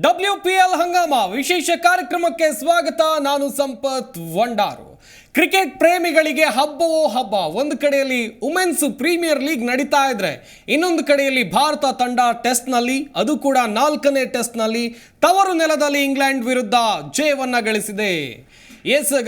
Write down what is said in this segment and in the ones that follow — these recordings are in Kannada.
WPL ಹಂಗಾಮ ವಿಶೇಷ ಕಾರ್ಯಕ್ರಮಕ್ಕೆ ಸ್ವಾಗತ. ನಾನು ಸಂಪತ್ ವಂಡಾರು. ಕ್ರಿಕೆಟ್ ಪ್ರೇಮಿಗಳಿಗೆ ಹಬ್ಬವೋ ಹಬ್ಬ. ಒಂದು ಕಡೆಯಲ್ಲಿ ವುಮೆನ್ಸ್ ಪ್ರೀಮಿಯರ್ ಲೀಗ್ ನಡೀತಾ ಇದ್ರೆ, ಇನ್ನೊಂದು ಕಡೆಯಲ್ಲಿ ಭಾರತ ತಂಡ ಟೆಸ್ಟ್ನಲ್ಲಿ, ಅದು ಕೂಡ 4ನೇ ಟೆಸ್ಟ್ನಲ್ಲಿ ತವರು ನೆಲದಲ್ಲಿ ಇಂಗ್ಲೆಂಡ್ ವಿರುದ್ಧ ಜಯವನ್ನ ಗಳಿಸಿದೆ.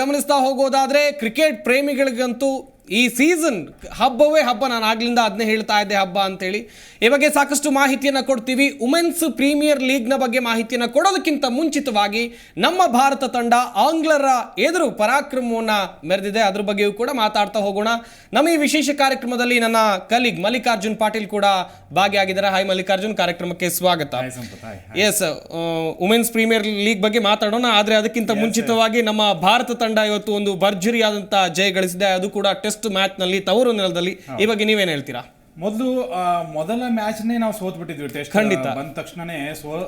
ಗಮನಿಸ್ತಾ ಹೋಗೋದಾದ್ರೆ ಕ್ರಿಕೆಟ್ ಪ್ರೇಮಿಗಳಿಗಂತೂ ಈ ಸೀಸನ್ ಹಬ್ಬವೇ ಹಬ್ಬ. ನಾನು ಆಗ್ಲಿಂದ ಅದನ್ನೇ ಹೇಳ್ತಾ ಇದ್ದೆ, ಹಬ್ಬ ಅಂತೇಳಿ. ಈ ಬಗ್ಗೆ ಸಾಕಷ್ಟು ಮಾಹಿತಿಯನ್ನು ಕೊಡ್ತೀವಿ. ವುಮೆನ್ಸ್ ಪ್ರೀಮಿಯರ್ ಲೀಗ್ನ ಬಗ್ಗೆ ಮಾಹಿತಿಯನ್ನು ಕೊಡೋದಕ್ಕಿಂತ ಮುಂಚಿತವಾಗಿ ನಮ್ಮ ಭಾರತ ತಂಡ ಆಂಗ್ಲರ ಎದುರು ಪರಾಕ್ರಮವನ್ನು ಮೆರೆದಿದೆ, ಅದ್ರ ಬಗ್ಗೆಯೂ ಕೂಡ ಮಾತಾಡ್ತಾ ಹೋಗೋಣ. ನಮ್ಮ ಈ ವಿಶೇಷ ಕಾರ್ಯಕ್ರಮದಲ್ಲಿ ನನ್ನ ಕಲೀಗ್ ಮಲ್ಲಿಕಾರ್ಜುನ್ ಪಾಟೀಲ್ ಕೂಡ ಭಾಗಿಯಾಗಿದ್ದಾರೆ. ಹಾಯ್ ಮಲ್ಲಿಕಾರ್ಜುನ್, ಕಾರ್ಯಕ್ರಮಕ್ಕೆ ಸ್ವಾಗತ. ವುಮೆನ್ಸ್ ಪ್ರೀಮಿಯರ್ ಲೀಗ್ ಬಗ್ಗೆ ಮಾತಾಡೋಣ. ಆದ್ರೆ ಅದಕ್ಕಿಂತ ಮುಂಚಿತವಾಗಿ ನಮ್ಮ ಭಾರತ ತಂಡ ಇವತ್ತು ಒಂದು ಭರ್ಜರಿಯಾದಂತಹ ಜಯ ಗಳಿಸಿದೆ, ಅದು ಕೂಡ ಟೆಸ್ಟ್ ಮ್ಯಾಚ್ ನಲ್ಲಿ ತವರು ನೆಲದಲ್ಲಿ. ಈ ಬಗ್ಗೆ ನೀವೇನ್ ಹೇಳ್ತೀರಾ? ಮೊದಲ ಮ್ಯಾಚ್ನೇ ನಾವು ಸೋತ್ ಬಿಟ್ಟಿದ್ವಿ. ಟೆಸ್ಟ್ ಖಂಡಿತ ಬಂದ ತಕ್ಷಣನೇ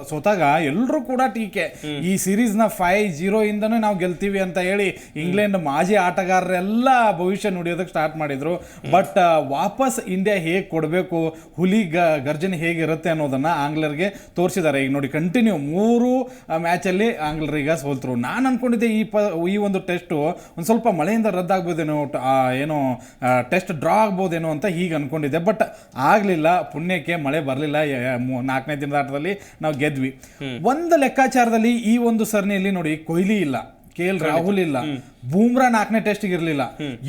ಸೋತಾಗ ಎಲ್ಲರೂ ಕೂಡ ಟೀಕೆ, ಈ ಸೀರೀಸ್ ನ 5-0 ಇಂದನೇ ನಾವು ಗೆಲ್ತೀವಿ ಅಂತ ಹೇಳಿ ಇಂಗ್ಲೆಂಡ್ ಮಾಜಿ ಆಟಗಾರರೆಲ್ಲ ಭವಿಷ್ಯ ನುಡಿಯೋದಕ್ಕೆ ಸ್ಟಾರ್ಟ್ ಮಾಡಿದ್ರು. ಬಟ್ ವಾಪಸ್ ಇಂಡಿಯಾ ಹೇಗೆ ಕೊಡಬೇಕು, ಹುಲಿ ಗರ್ಜನೆ ಹೇಗಿರುತ್ತೆ ಅನ್ನೋದನ್ನ ಆಂಗ್ಲರ್ಗೆ ತೋರಿಸಿದ್ದಾರೆ. ಈಗ ನೋಡಿ, ಕಂಟಿನ್ಯೂ 3 ಮ್ಯಾಚಲ್ಲಿ ಆಂಗ್ಲರೀಗ ಸೋಲ್ತರು. ನಾನು ಅನ್ಕೊಂಡಿದ್ದೆ ಈ ಒಂದು ಟೆಸ್ಟ್ ಒಂದು ಸ್ವಲ್ಪ ಮಳೆಯಿಂದ ರದ್ದಾಗ್ಬೋದೇನೋ, ಏನೋ ಟೆಸ್ಟ್ ಡ್ರಾ ಆಗ್ಬೋದೇನೋ ಅಂತ ಹೀಗೆ ಅನ್ಕೊಂಡಿದ್ದೆ. ಬಟ್ ಆಗ್ಲಿಲ್ಲ, ಪುಣ್ಯಕ್ಕೆ ಮಳೆ ಬರಲಿಲ್ಲ. 4ನೇ ದಿನದ ಆಟದಲ್ಲಿ ನಾವು ಗೆದ್ವಿ. ಒಂದು ಲೆಕ್ಕಾಚಾರದಲ್ಲಿ ಈ ಒಂದು ಸರಣಿಯಲ್ಲಿ ನೋಡಿ, ಕೊಹ್ಲಿ ಇಲ್ಲ, KL ರಾಹುಲ್ ಇಲ್ಲ, ಬೂಮ್ರಾ 4ನೇ ಟೆಸ್ಟ್ ಇರಲಿಲ್ಲ.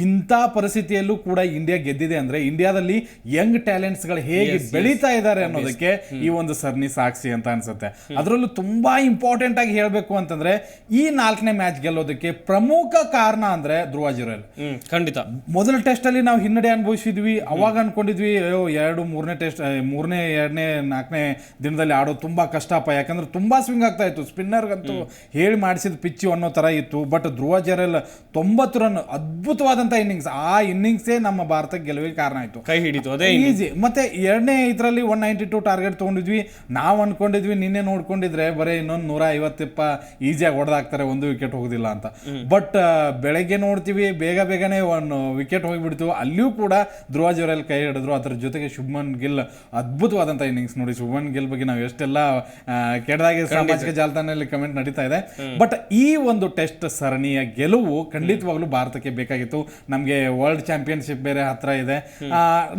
ಇಂಥ ಪರಿಸ್ಥಿತಿಯಲ್ಲೂ ಕೂಡ ಇಂಡಿಯಾ ಗೆದ್ದಿದೆ ಅಂದ್ರೆ ಇಂಡಿಯಾದಲ್ಲಿ ಯಂಗ್ ಟ್ಯಾಲೆಂಟ್ಸ್ ಗಳು ಹೇಗೆ ಬೆಳೀತಾ ಇದ್ದಾರೆ ಅನ್ನೋದಕ್ಕೆ ಈ ಒಂದು ಸರಣಿ ಸಾಕ್ಷಿ ಅಂತ ಅನ್ಸುತ್ತೆ. ಅದರಲ್ಲೂ ತುಂಬಾ ಇಂಪಾರ್ಟೆಂಟ್ ಆಗಿ ಹೇಳ್ಬೇಕು ಅಂತಂದ್ರೆ, ಈ 4ನೇ ಮ್ಯಾಚ್ ಗೆಲ್ಲೋದಕ್ಕೆ ಪ್ರಮುಖ ಕಾರಣ ಅಂದ್ರೆ ಧ್ರುವ ಜುರೇಲ್. ಖಂಡಿತ ಮೊದಲ ಟೆಸ್ಟ್ ಅಲ್ಲಿ ನಾವು ಹಿನ್ನಡೆ ಅನುಭವಿಸಿದ್ವಿ. ಅವಾಗ ಅನ್ಕೊಂಡಿದ್ವಿ, ಅಯ್ಯೋ 2-3ನೇ ಟೆಸ್ಟ್, 3ನೇ 2ನೇ 4ನೇ ದಿನದಲ್ಲಿ ಆಡೋದು ತುಂಬಾ ಕಷ್ಟಪ್ಪ, ಯಾಕಂದ್ರೆ ತುಂಬಾ ಸ್ವಿಂಗ್ ಆಗ್ತಾ ಇತ್ತು, ಸ್ಪಿನ್ನರ್ಗಂತೂ ಹೇಳಿ ಮಾಡಿಸಿದ ಪಿಚ್ಚು ಅನ್ನೋ ತರ ಇತ್ತು. ಬಟ್ ಧ್ರುವ ಜುರೇಲ್ 90 ರನ್, ಅದ್ಭುತವಾದಂತ ಇನ್ನಿಂಗ್ಸ್. ಆ ಇನ್ನಿಂಗ್ಸೇ ನಮ್ಮ ಭಾರತಕ್ಕೆ ಗೆಲುವಿಗೆ ಕಾರಣ ಆಯ್ತು, ಕೈ ಹಿಡಿತು. ಅದೇ ಈಸಿ. ಮತ್ತೆ 2ನೇ ಇದರಲ್ಲಿ 192 ಟಾರ್ಗೆಟ್ ತಗೊಂಡಿದ್ವಿ. ನಾವು ಅನ್ಕೊಂಡಿದ್ವಿ ನಿನ್ನೆ ನೋಡ್ಕೊಂಡಿದ್ರೆ ಬರೀ ಇನ್ನೊಂದು 150 ಈಸಿಯಾಗಿ ಹೊಡೆದಾಕ್ತಾರೆ, 1 ವಿಕೆಟ್ ಹೋಗುದಿಲ್ಲ ಅಂತ. ಬಟ್ ಬೆಳಗ್ಗೆ ನೋಡ್ತೀವಿ ಬೇಗನೆ 1 ವಿಕೆಟ್ ಹೋಗಿಬಿಡ್ತು. ಅಲ್ಲಿಯೂ ಕೂಡ ಧ್ರುವ ಜುರೇಲ್ ಕೈ ಹಿಡಿದ್ರು. ಅದರ ಜೊತೆಗೆ ಶುಭ್ಮನ್ ಗಿಲ್ ಅದ್ಭುತವಾದಂತ ಇನ್ನಿಂಗ್ಸ್. ನೋಡಿ, ಶುಭ್ಮನ್ ಗಿಲ್ ಬಗ್ಗೆ ನಾವು ಎಷ್ಟೆಲ್ಲ ಕೆಟ್ಟದಾಗಿ ಸಾಮಾಜಿಕ ಜಾಲತಾಣದಲ್ಲಿ ಕಮೆಂಟ್ ನಡೀತಾ ಇದೆ. ಬಟ್ ಈ ಒಂದು ಟೆಸ್ಟ್ ಸರಣಿಯ ಗೆಲುವು ಖಂಡಿತವಾಗ್ಲೂ ಭಾರತಕ್ಕೆ ಬೇಕಾಗಿತ್ತು. ನಮಗೆ ವರ್ಲ್ಡ್ ಚಾಂಪಿಯನ್ಶಿಪ್ ಬೇರೆ ಹತ್ರ ಇದೆ.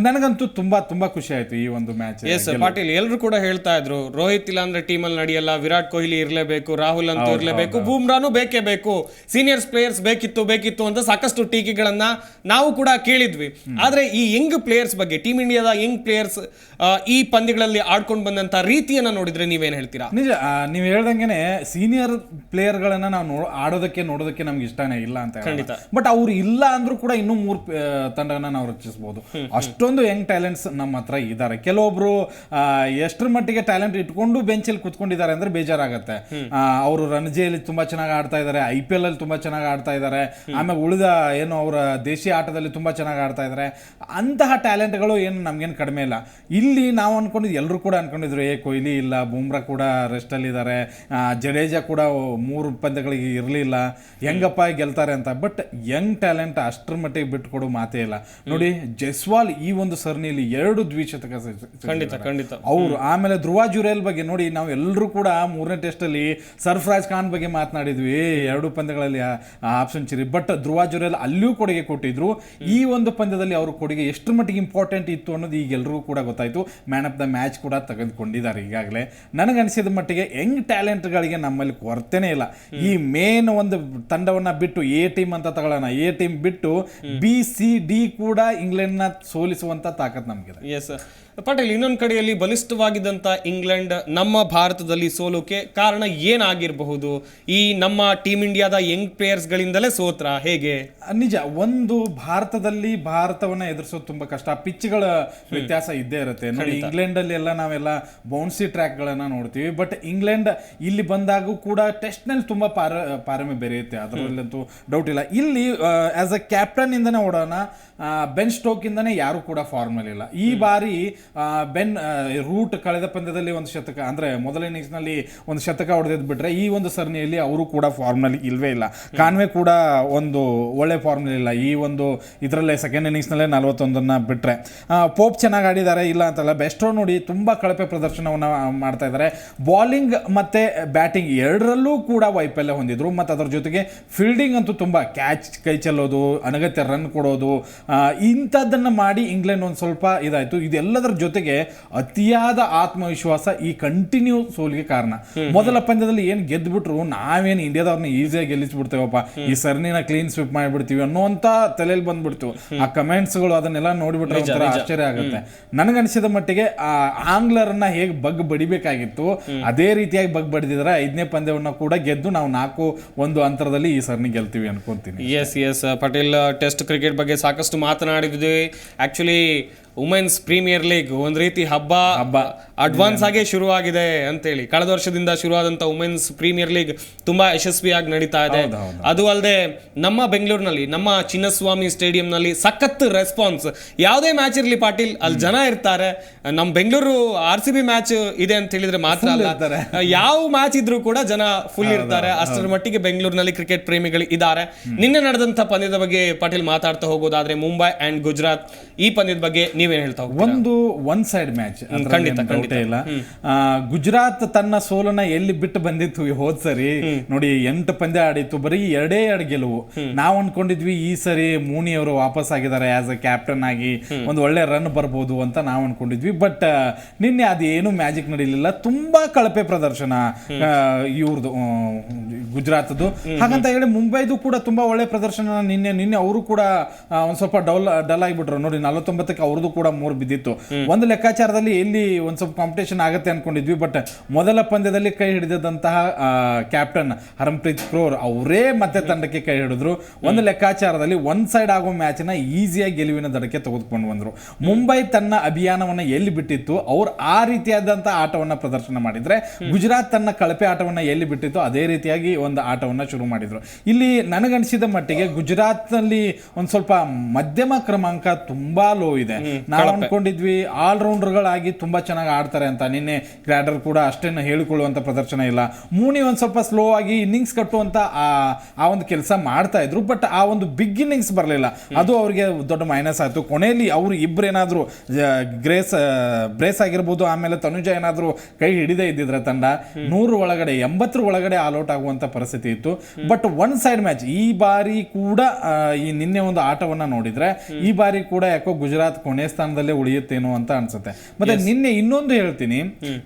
ನನಗಂತೂ ತುಂಬಾ ಖುಷಿ ಆಯ್ತು ಈ ಒಂದು ಮ್ಯಾಚ್. ಪಾಟೀಲ್, ಎಲ್ಲರೂ ಕೂಡ ಹೇಳ್ತಾ ಇದ್ರು, ರೋಹಿತ್ ಇಲ್ಲ ಅಂದ್ರೆ ಟೀಮ್ ಅಲ್ಲಿ ನಡೆಯಲ್ಲ, ವಿರಾಟ್ ಕೊಹ್ಲಿ ಇರ್ಲೇಬೇಕು, ರಾಹುಲ್ ಅಂತೂ ಇರ್ಲೇಬೇಕು, ಬೂಮ್ರಾನು ಬೇಕೇ ಬೇಕು, ಸೀನಿಯರ್ಸ್ ಪ್ಲೇಯರ್ಸ್ ಬೇಕಿತ್ತು ಅಂತ ಸಾಕಷ್ಟು ಟೀಕೆಗಳನ್ನ ನಾವು ಕೂಡ ಕೇಳಿದ್ವಿ. ಆದ್ರೆ ಈ ಯಂಗ್ ಪ್ಲೇಯರ್ಸ್ ಬಗ್ಗೆ, ಟೀಮ್ ಇಂಡಿಯಾದ ಯಂಗ್ ಪ್ಲೇಯರ್ಸ್ ಈ ಪಂದ್ಯಗಳಲ್ಲಿ ಆಡ್ಕೊಂಡು ಬಂದಂತ ರೀತಿಯನ್ನ ನೋಡಿದ್ರೆ ನೀವೇನ್ ಹೇಳ್ತೀರಾ? ನಿಜ, ನೀವು ಹೇಳ್ದಂಗೆನೆ ಸೀನಿಯರ್ ಪ್ಲೇಯರ್ ಗಳನ್ನ ನಾವು ನೋಡೋದಕ್ಕೆ ನಮ್ಗೆ ಇಷ್ಟನೇ ಇಲ್ಲ ಅಂತ. ಬಟ್ ಅವ್ರು ಇಲ್ಲ ಅಂದ್ರೂ ಕೂಡ ಇನ್ನೂ 3 ತಂಡಗಳನ್ನ ನಾವು ರಚಿಸಬಹುದು. ಅಷ್ಟೊಂದು ಯಂಗ್ ಟ್ಯಾಲೆಂಟ್ಸ್ ನಮ್ಮ ಹತ್ರ ಇದ್ದಾರೆ. ಕೆಲವೊಬ್ರು ಎಷ್ಟರ ಮಟ್ಟಿಗೆ ಟ್ಯಾಲೆಂಟ್ ಇಟ್ಕೊಂಡು ಬೆಂಚಲ್ಲಿ ಕುತ್ಕೊಂಡಿದ್ದಾರೆ ಅಂದ್ರೆ ಬೇಜಾರಾಗತ್ತೆ. ಅವರು ರಣಜಿಯಲ್ಲಿ ತುಂಬಾ ಚೆನ್ನಾಗಿ ಆಡ್ತಾ ಇದ್ದಾರೆ, IPL ಅಲ್ಲಿ ತುಂಬಾ ಚೆನ್ನಾಗಿ ಆಡ್ತಾ ಇದ್ದಾರೆ, ಆಮೇಲೆ ಉಳಿದ ಏನು ಅವರ ದೇಶೀಯ ಆಟದಲ್ಲಿ ತುಂಬಾ ಚೆನ್ನಾಗಿ ಆಡ್ತಾ ಇದ್ದಾರೆ. ಅಂತಹ ಟ್ಯಾಲೆಂಟ್ಗಳು ಏನು ನಮ್ಗೇನು ಕಡಿಮೆ ಇಲ್ಲ. ಇಲ್ಲಿ ನಾವು ಅನ್ಕೊಂಡಿದ್ವಿ, ಎಲ್ಲರೂ ಕೂಡ ಅನ್ಕೊಂಡಿದ್ರು, ಕೊಹ್ಲಿ ಇಲ್ಲ, ಬೂಮ್ರಾ ಕೂಡ ರೆಸ್ಟ್ ಅಲ್ಲಿ ಇದ್ದಾರೆ, ಜಡೇಜಾ ಕೂಡ 3 ಪಂದ್ಯಗಳಿಗೆ ಇರಲಿಲ್ಲ, ಹೆಂಗಪ್ಪ ಗೆಲ್ತಾರೆ ಅಂತ. ಬಟ್ ಯಂಗ್ ಟ್ಯಾಲೆಂಟ್ ಅಷ್ಟರ ಮಟ್ಟಿಗೆ ಬಿಟ್ಟು ಕೊಡೋ ಮಾತೇ ಇಲ್ಲ. ನೋಡಿ, ಜೈಸ್ವಾಲ್ ಈ ಒಂದು ಸರಣಿಯಲ್ಲಿ 2 ದ್ವಿಶತಕ ಅವರು. ಆಮೇಲೆ ಧ್ರುವ ಜುರೇಲ್ ಬಗ್ಗೆ ನೋಡಿ, ನಾವು ಎಲ್ಲರೂ ಕೂಡ 3ನೇ ಟೆಸ್ಟ್ ಅಲ್ಲಿ ಸರ್ಫರಾಜ್ ಖಾನ್ ಬಗ್ಗೆ ಮಾತನಾಡಿದ್ವಿ, 2 ಪಂದ್ಯಗಳಲ್ಲಿ half century. But Dhruv Jurel ಅಲ್ಲಿಯೂ ಕೊಡುಗೆ ಕೊಟ್ಟಿದ್ರು. ಈ ಒಂದು ಪಂದ್ಯದಲ್ಲಿ ಅವ್ರ ಕೊಡುಗೆ ಎಷ್ಟರ ಮಟ್ಟಿಗೆ ಇಂಪಾರ್ಟೆಂಟ್ ಇತ್ತು ಅನ್ನೋದು ಈಗ ಎಲ್ಲರಿಗೂ ಕೂಡ ಗೊತ್ತಾಯ್ತು. ಮ್ಯಾನ್ ಆಫ್ ದ ಮ್ಯಾಚ್ ಕೂಡ ತೆಗೆದುಕೊಂಡಿದ್ದಾರೆ ಈಗಾಗಲೇ. ನನಗನ್ಸಿದ ಮಟ್ಟಿಗೆ ಯಂಗ್ ಟ್ಯಾಲೆಂಟ್ಗಳಿಗೆ ನಮ್ಮಲ್ಲಿ ಕೊರತೆನೇ ಇಲ್ಲ. ಈ ಮೇನ್ ಒಂದು ತಂಡವನ್ನ ಬಿಟ್ಟು A ಟೀಮ್ ಅಂತ ತಗೊಳ್ಳೋಣ, A ಟೀಮ್ ಬಿಟ್ಟು B-C-D ಕೂಡ ಇಂಗ್ಲೆಂಡ್ ನ ಸೋಲಿಸುವಂತ ತಾಕತ್ ನಮಗಿದೆ. ಎಸ್ ಪಾಟೀಲ್, ಇನ್ನೊಂದು ಕಡೆಯಲ್ಲಿ ಬಲಿಷ್ಠವಾಗಿದ್ದಂಥ ಇಂಗ್ಲೆಂಡ್ ನಮ್ಮ ಭಾರತದಲ್ಲಿ ಸೋಲೋಕೆ ಕಾರಣ ಏನಾಗಿರಬಹುದು? ಈ ನಮ್ಮ ಟೀಮ್ ಇಂಡಿಯಾದ ಯಂಗ್ ಪ್ಲೇಯರ್ಸ್ ಗಳಿಂದಲೇ ಸೋತ್ರ ಹೇಗೆ? ನಿಜ, ಒಂದು ಭಾರತವನ್ನ ಎದುರಿಸೋದು ತುಂಬಾ ಕಷ್ಟ. ಪಿಚ್ಗಳ ವ್ಯತ್ಯಾಸ ಇದ್ದೇ ಇರುತ್ತೆ. ನೋಡಿ, ಇಂಗ್ಲೆಂಡ್ ಅಲ್ಲಿ ಎಲ್ಲ ನಾವೆಲ್ಲ ಬೌನ್ಸಿ ಟ್ರ್ಯಾಕ್ ಗಳನ್ನ ನೋಡ್ತೀವಿ. ಬಟ್ ಇಂಗ್ಲೆಂಡ್ ಇಲ್ಲಿ ಬಂದಾಗೂ ಕೂಡ ಟೆಸ್ಟ್ ನಲ್ಲಿ ತುಂಬಾ ಪಾರಮ್ಯ ಬೆರೆಯುತ್ತೆ. ಅದರಲ್ಲಂತೂ ಡೌಟ್ ಇಲ್ಲ. ಇಲ್ಲಿ ಆಸ್ ಅ ಕ್ಯಾಪ್ಟನ್ ಇಂದನೇ ಓಡೋಣ, ಬೆನ್ ಸ್ಟೋಕ್ ಇಂದನೇ ಯಾರು ಕೂಡ ಫಾರ್ಮಲ್ ಇಲ್ಲ ಈ ಬಾರಿ. ರೂಟ್ ಕಳೆದ ಪಂದ್ಯದಲ್ಲಿ ಒಂದು ಶತಕ, ಅಂದ್ರೆ ಮೊದಲ ಇನ್ನಿಂಗ್ಸ್ ನಲ್ಲಿ ಒಂದು ಶತಕ ಹೊಡೆದಿದ್ದು ಬಿಟ್ರೆ ಈ ಒಂದು ಸರಣಿಯಲ್ಲಿ ಅವರು ಕೂಡ ಫಾರ್ಮ್ನಲ್ಲಿ ಇಲ್ವೇ ಇಲ್ಲ. ಕಾನ್ವೆ ಕೂಡ ಒಂದು ಒಳ್ಳೆ ಫಾರ್ಮ್ನಲ್ಲಿ ಇಲ್ಲ ಈ ಒಂದು ಇದರಲ್ಲೇ. ಸೆಕೆಂಡ್ ಇನ್ನಿಂಗ್ಸ್ ನಲ್ಲೇ 41 ಬಿಟ್ರೆ. ಪೋಪ್ ಚೆನ್ನಾಗಿ ಆಡಿದ್ದಾರೆ, ಇಲ್ಲ ಅಂತಲ್ಲ. ಬೆಸ್ಟ್ರೋ ನೋಡಿ ತುಂಬಾ ಕಳಪೆ ಪ್ರದರ್ಶನವನ್ನು ಮಾಡ್ತಾ ಇದ್ದಾರೆ. ಬಾಲಿಂಗ್ ಮತ್ತೆ ಬ್ಯಾಟಿಂಗ್ ಎರಡರಲ್ಲೂ ಕೂಡ ವೈಫಲ್ಯ ಹೊಂದಿದ್ರು. ಮತ್ತು ಅದರ ಜೊತೆಗೆ ಫೀಲ್ಡಿಂಗ್ ಅಂತೂ ತುಂಬಾ ಕ್ಯಾಚ್ ಕೈ ಚೆಲ್ಲೋದು, ಅನಗತ್ಯ ರನ್ ಕೊಡೋದು, ಇಂಥದ್ದನ್ನು ಮಾಡಿ ಇಂಗ್ಲೆಂಡ್ ಒಂದು ಸ್ವಲ್ಪ ಇದಾಯಿತು. ಇದೆಲ್ಲದರ ಜೊತೆಗೆ ಅತಿಯಾದ ಆತ್ಮವಿಶ್ವಾಸ ಈ ಕಂಟಿನ್ಯೂ ಸೋಲಿಗೆ ಕಾರಣ. ಮೊದಲ ಪಂದ್ಯದಲ್ಲಿ ಏನು ಗೆದ್ದುಬಿಟ್ರು, ನಾವೇನು ಇಂಡಿಯಾದವ್ರನ್ನ ಈಸಿಯಾಗಿ ಗೆಲ್ಲಿಸ್ಬಿಡ್ತೇವಪ್ಪ, ಈ ಸರಣಿನ ಕ್ಲೀನ್ ಸ್ವೀಪ್ ಮಾಡಿಬಿಡ್ತೀವಿ ಅನ್ನೋಂಥ ತಲೆಯಲ್ಲಿ ಬಂದ್ಬಿಡ್ತು. ಆ ಕಮೆಂಟ್ಸ್ಗಳು ಅದನ್ನೆಲ್ಲ ನೋಡಿಬಿಟ್ರೆ ಒಂಥರ ಆಶ್ಚರ್ಯ ಆಗುತ್ತೆ. ನನಗನ್ಸಿದ ಮಟ್ಟಿಗೆ ಆಂಗ್ಲರನ್ನ ಹೇಗೆ ಬಡಿಬೇಕಾಗಿತ್ತು ಅದೇ ರೀತಿಯಾಗಿ ಬಡಿದಿದ್ದಾರೆ. 5ನೇ ಪಂದ್ಯವನ್ನು ಕೂಡ ಗೆದ್ದು ನಾವು 4-1 ಅಂತರದಲ್ಲಿ ಈ ಸರಣಿ ಗೆಲ್ತೀವಿ ಅನ್ಕೊಂತೀನಿ. ಎಸ್ ಪಟೇಲ್, ಟೆಸ್ಟ್ ಕ್ರಿಕೆಟ್ ಬಗ್ಗೆ ಸಾಕಷ್ಟು ಮಾತನಾಡಿದ್ವಿ. ಆಕ್ಚುಲಿ ವುಮೆನ್ಸ್ ಪ್ರೀಮಿಯರ್ ಲೀಗ್ ಒಂದು ರೀತಿ ಹಬ್ಬ ಅಡ್ವಾನ್ಸ್ ಆಗೇ ಶುರುವಾಗಿದೆ ಅಂತೇಳಿ. ಕಳೆದ ವರ್ಷದಿಂದ ಶುರುವಾದಂಥ ವುಮೆನ್ಸ್ ಪ್ರೀಮಿಯರ್ ಲೀಗ್ ತುಂಬಾ ಯಶಸ್ವಿಯಾಗಿ ನಡೀತಾ ಇದೆ. ಅದು ಅಲ್ಲದೆ ನಮ್ಮ ಬೆಂಗಳೂರಿನಲ್ಲಿ ನಮ್ಮ ಚಿನ್ನಸ್ವಾಮಿ ಸ್ಟೇಡಿಯಂನಲ್ಲಿ ಸಖತ್ ರೆಸ್ಪಾನ್ಸ್. ಯಾವುದೇ ಮ್ಯಾಚ್ ಇರಲಿ ಪಾಟೀಲ್, ಅಲ್ಲಿ ಜನ ಇರ್ತಾರೆ. ನಮ್ಮ ಬೆಂಗಳೂರು RCB ಮ್ಯಾಚ್ ಇದೆ ಅಂತ ಹೇಳಿದ್ರೆ ಮಾತ್ರ ಅಲ್ಲ, ಯಾವ ಮ್ಯಾಚ್ ಇದ್ರೂ ಕೂಡ ಜನ ಫುಲ್ ಇರ್ತಾರೆ. ಅಷ್ಟರ ಮಟ್ಟಿಗೆ ಬೆಂಗಳೂರಿನಲ್ಲಿ ಕ್ರಿಕೆಟ್ ಪ್ರೇಮಿಗಳು ಇದ್ದಾರೆ. ನಿನ್ನೆ ನಡೆದಂಥ ಪಂದ್ಯದ ಬಗ್ಗೆ ಪಾಟೀಲ್ ಮಾತಾಡ್ತಾ ಹೋಗೋದಾದ್ರೆ, ಮುಂಬೈ ಅಂಡ್ ಗುಜರಾತ್ ಈ ಪಂದ್ಯದ ಬಗ್ಗೆ ನೀವೇನ್ ಹೇಳ್ತಾ ಒಂದು ಒನ್ ಸೈಡ್ ಮ್ಯಾಚ್ ಖಂಡಿತ ಇಲ್ಲ. ಗುಜರಾತ್ ತನ್ನ ಸೋಲನ್ನ ಎಲ್ಲಿ ಬಿಟ್ಟು ಬಂದಿತ್ತು ಹೋದ್ ಸರಿ ನೋಡಿ, 8 ಪಂದ್ಯ ಆಡಿತ್ತು, ಬರೀ 2 ಗೆಲುವು. ನಾವು ಅನ್ಕೊಂಡಿದ್ವಿ ಈ ಸರಿ ಮೂನಿ ಅವರು ವಾಪಸ್ ಆಗಿದ್ದಾರೆ ಆಸ್ ಅ ಕ್ಯಾಪ್ಟನ್ ಆಗಿ, ಒಂದು ಒಳ್ಳೆ ರನ್ ಬರ್ಬೋದು ಅಂತ ನಾವು ಅನ್ಕೊಂಡಿದ್ವಿ. ಬಟ್ ನಿನ್ನೆ ಅದೇನು ಮ್ಯಾಜಿಕ್ ನಡೀಲಿಲ್ಲ. ತುಂಬಾ ಕಳಪೆ ಪ್ರದರ್ಶನ ಇವ್ರದ್ದು ಗುಜರಾತ್ದು. ಹಾಗಂತ ಹೇಳಿ ಮುಂಬೈದು ಕೂಡ ತುಂಬಾ ಒಳ್ಳೆ ಪ್ರದರ್ಶನ. ನಿನ್ನೆ ಅವರು ಕೂಡ ಒಂದ್ ಸ್ವಲ್ಪ ಡಲ್ ಆಗಿಬಿಟ್ರು ನೋಡಿ. 49ಕ್ಕೆ ಅವ್ರದ್ದು ಕೂಡ 3 ಬಿದ್ದಿತ್ತು. ಒಂದು ಲೆಕ್ಕಾಚಾರದಲ್ಲಿ ಎಲ್ಲಿ ಒಂದ್ ಸ್ವಲ್ಪ ಕಾಂಪಿಟೇಷನ್ ಆಗುತ್ತೆ ಅನ್ಕೊಂಡಿದ್ವಿ. ಬಟ್ ಮೊದಲ ಪಂದ್ಯದಲ್ಲಿ ಕೈ ಹಿಡಿದಂತಹ ಕ್ಯಾಪ್ಟನ್ ಹರ್ಮನ್ಪ್ರೀತ್ ಕೌರ್ ಅವರೇ ಮತ್ತೆ ತಂಡಕ್ಕೆ ಕೈ ಹಿಡಿದ್ರು. ಒಂದು ಲೆಕ್ಕಾಚಾರದಲ್ಲಿ ಒಂದ್ ಸೈಡ್ ಆಗೋ ಮ್ಯಾಚ್ ನ ಈಸಿಯಾಗಿ ಗೆಲುವಿನ ದಡಕ್ಕೆ ತೆಗೆದುಕೊಂಡು ಬಂದ್ರು. ಮುಂಬೈ ತನ್ನ ಅಭಿಯಾನವನ್ನ ಎಲ್ಲಿ ಬಿಟ್ಟಿತ್ತು, ಅವ್ರು ಆ ರೀತಿಯಾದಂತಹ ಆಟವನ್ನ ಪ್ರದರ್ಶನ ಮಾಡಿದ್ರೆ, ಗುಜರಾತ್ ತನ್ನ ಕಳಪೆ ಆಟವನ್ನ ಎಲ್ಲಿ ಬಿಟ್ಟಿತ್ತು ಅದೇ ರೀತಿಯಾಗಿ ಒಂದು ಆಟವನ್ನ ಶುರು ಮಾಡಿದ್ರು. ಇಲ್ಲಿ ನನಗನ್ಸಿದ ಮಟ್ಟಿಗೆ ಗುಜರಾತ್ ನಲ್ಲಿ ಒಂದ್ ಸ್ವಲ್ಪ ಮಧ್ಯಮ ಕ್ರಮಾಂಕ ತುಂಬಾ ಲೋ ಇದೆ. ನಾವು ಅನ್ಕೊಂಡಿದ್ವಿ ಆಲ್ರೌಂಡರ್ಗಳಾಗಿ ತುಂಬಾ ಚೆನ್ನಾಗಿ ಆಡ್ತಾರೆ ಅಂತ. ನಿನ್ನೆ ಗ್ರಾಡರ್ ಕೂಡ ಅಷ್ಟೇನು ಹೇಳಿಕೊಳ್ಳುವಂತ ಪ್ರದರ್ಶನ ಇಲ್ಲ. ಮೂನಿ ಒಂದ್ ಸ್ವಲ್ಪ ಸ್ಲೋ ಆಗಿ ಇನ್ನಿಂಗ್ಸ್ ಕಟ್ಟುವಂತ ಆ ಒಂದು ಕೆಲಸ ಮಾಡ್ತಾ ಇದ್ರು. ಬಟ್ ಆ ಒಂದು ಬಿಗ್ ಇನ್ನಿಂಗ್ಸ್ ಬರಲಿಲ್ಲ, ಅದು ಅವ್ರಿಗೆ ದೊಡ್ಡ ಮೈನಸ್ ಆಯ್ತು. ಕೊನೆಯಲ್ಲಿ ಅವರು ಇಬ್ರು ಏನಾದ್ರು ಬ್ರೇಸ್ ಆಗಿರ್ಬೋದು, ಆಮೇಲೆ ತನುಜ ಏನಾದ್ರು ಕೈ ಹಿಡಿದೇ ಇದ್ದಿದ್ರೆ ತಂಡ 100 ಒಳಗಡೆ 80 ಒಳಗಡೆ ಆಲ್ ಔಟ್ ಆಗುವಂತ ಪರಿಸ್ಥಿತಿ ಇತ್ತು. ಬಟ್ ಒನ್ ಸೈಡ್ ಮ್ಯಾಚ್ ಈ ಬಾರಿ ಕೂಡ ಈ ನಿನ್ನೆ ಒಂದು ಆಟವನ್ನ ನೋಡಿದ್ರೆ ಈ ಬಾರಿ ಕೂಡ ಯಾಕೋ ಗುಜರಾತ್ ಕೊನೆ ಸ್ಥಾನದಲ್ಲೇ ಉಳಿಯುತ್ತೇನೋ ಅಂತ ಅನ್ಸುತ್ತೆ. ಮತ್ತೆ ನಿನ್ನೆ ಇನ್ನೊಂದು ಹೇಳ್ತೀನಿ,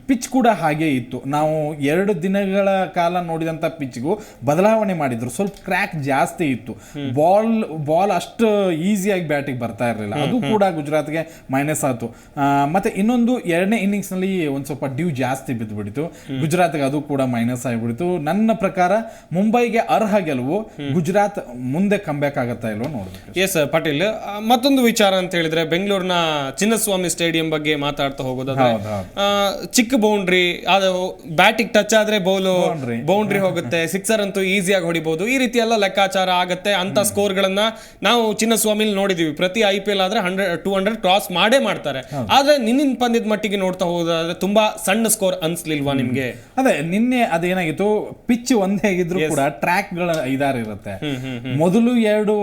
ಪಿಚ್ ಕೂಡ ಹಾಗೆ ಇತ್ತು. ನಾವು 2 ದಿನಗಳ ಕಾಲ ನೋಡಿದಂತ ಪಿಚ್ಗೂ ಬದಲಾವಣೆ ಮಾಡಿದ್ರು. ಸ್ವಲ್ಪ ಕ್ರ್ಯಾಕ್ ಜಾಸ್ತಿ ಇತ್ತು. ಬಾಲ್ ಅಷ್ಟು ಈಸಿಯಾಗಿ ಬ್ಯಾಟಿಗೆ ಬರ್ತಾ ಇರಲಿಲ್ಲ. ಅದು ಕೂಡ ಗುಜರಾತ್ಗೆ ಮೈನಸ್ ಆಯ್ತು. ಮತ್ತೆ ಇನ್ನೊಂದು 2ನೇ ಇನ್ನಿಂಗ್ಸ್ ನಲ್ಲಿ ಒಂದ್ ಸ್ವಲ್ಪ ಡ್ಯೂ ಜಾಸ್ತಿ ಬಿದ್ದು ಬಿಡಿತು ಗುಜರಾತ್ಗೆ, ಅದು ಕೂಡ ಮೈನಸ್ ಆಗಿಬಿಡ್ತು. ನನ್ನ ಪ್ರಕಾರ ಮುಂಬೈಗೆ ಅರ್ಹ ಗೆಲುವು. ಗುಜರಾತ್ ಮುಂದೆ ಕಂಬ್ಯಾಕ್ ಆಗತ್ತಾ ಇಲ್ವೋ ನೋಡ್ಬೇಕು. ಎಸ್ ಪಾಟೀಲ್, ಮತ್ತೊಂದು ವಿಚಾರ ಅಂತ ಹೇಳಿದ್ರೆ, ಬೆಂಗಳೂರಿನ ಚಿನ್ನಸ್ವಾಮಿ ಸ್ಟೇಡಿಯಂ ಬಗ್ಗೆ ಮಾತಾಡ್ತಾ ಹೋಗೋದಾದ್ರೆ, ಚಿಕ್ಕ ಬೌಂಡ್ರಿ, ಅದು ಬ್ಯಾಟಿಗೆ ಟಚ್ ಆದ್ರೆ ಬೌಂಡ್ರಿ ಹೋಗುತ್ತೆ, ಸಿಕ್ಸರ್ ಅಂತೂ ಈಸಿಯಾಗಿ ಹೊಡಿಬಹುದು, ಈ ರೀತಿ ಎಲ್ಲ ಲೆಕ್ಕಾಚಾರ ಆಗತ್ತೆ ಅಂತ ಸ್ಕೋರ್ ಗಳನ್ನ ನಾವು ಚಿನ್ನಸ್ವಾಮಿಲಿ ನೋಡಿದೀವಿ. ಪ್ರತಿ IPL ಆದ್ರೆ 100-200 ಕ್ರಾಸ್ ಮಾಡೇ ಮಾಡ್ತಾರೆ. ಆದ್ರೆ ನಿನ್ನಿನ ಪಂದ್ಯದ ಮಟ್ಟಿಗೆ ನೋಡ್ತಾ ಹೋಗೋದಾದ್ರೆ ತುಂಬಾ ಸಣ್ಣ ಸ್ಕೋರ್ ಅನ್ಸ್ಲಿಲ್ವಾ ನಿಮ್ಗೆ? ಅದೇ ನಿನ್ನೆ ಅದೇನಾಗಿತ್ತು, ಪಿಚ್ ಒಂದೇ ಆಗಿದ್ರು ಕೂಡ ಟ್ರ್ಯಾಕ್ ಗಳ 5-6 ಇರುತ್ತೆ. ಮೊದಲು 2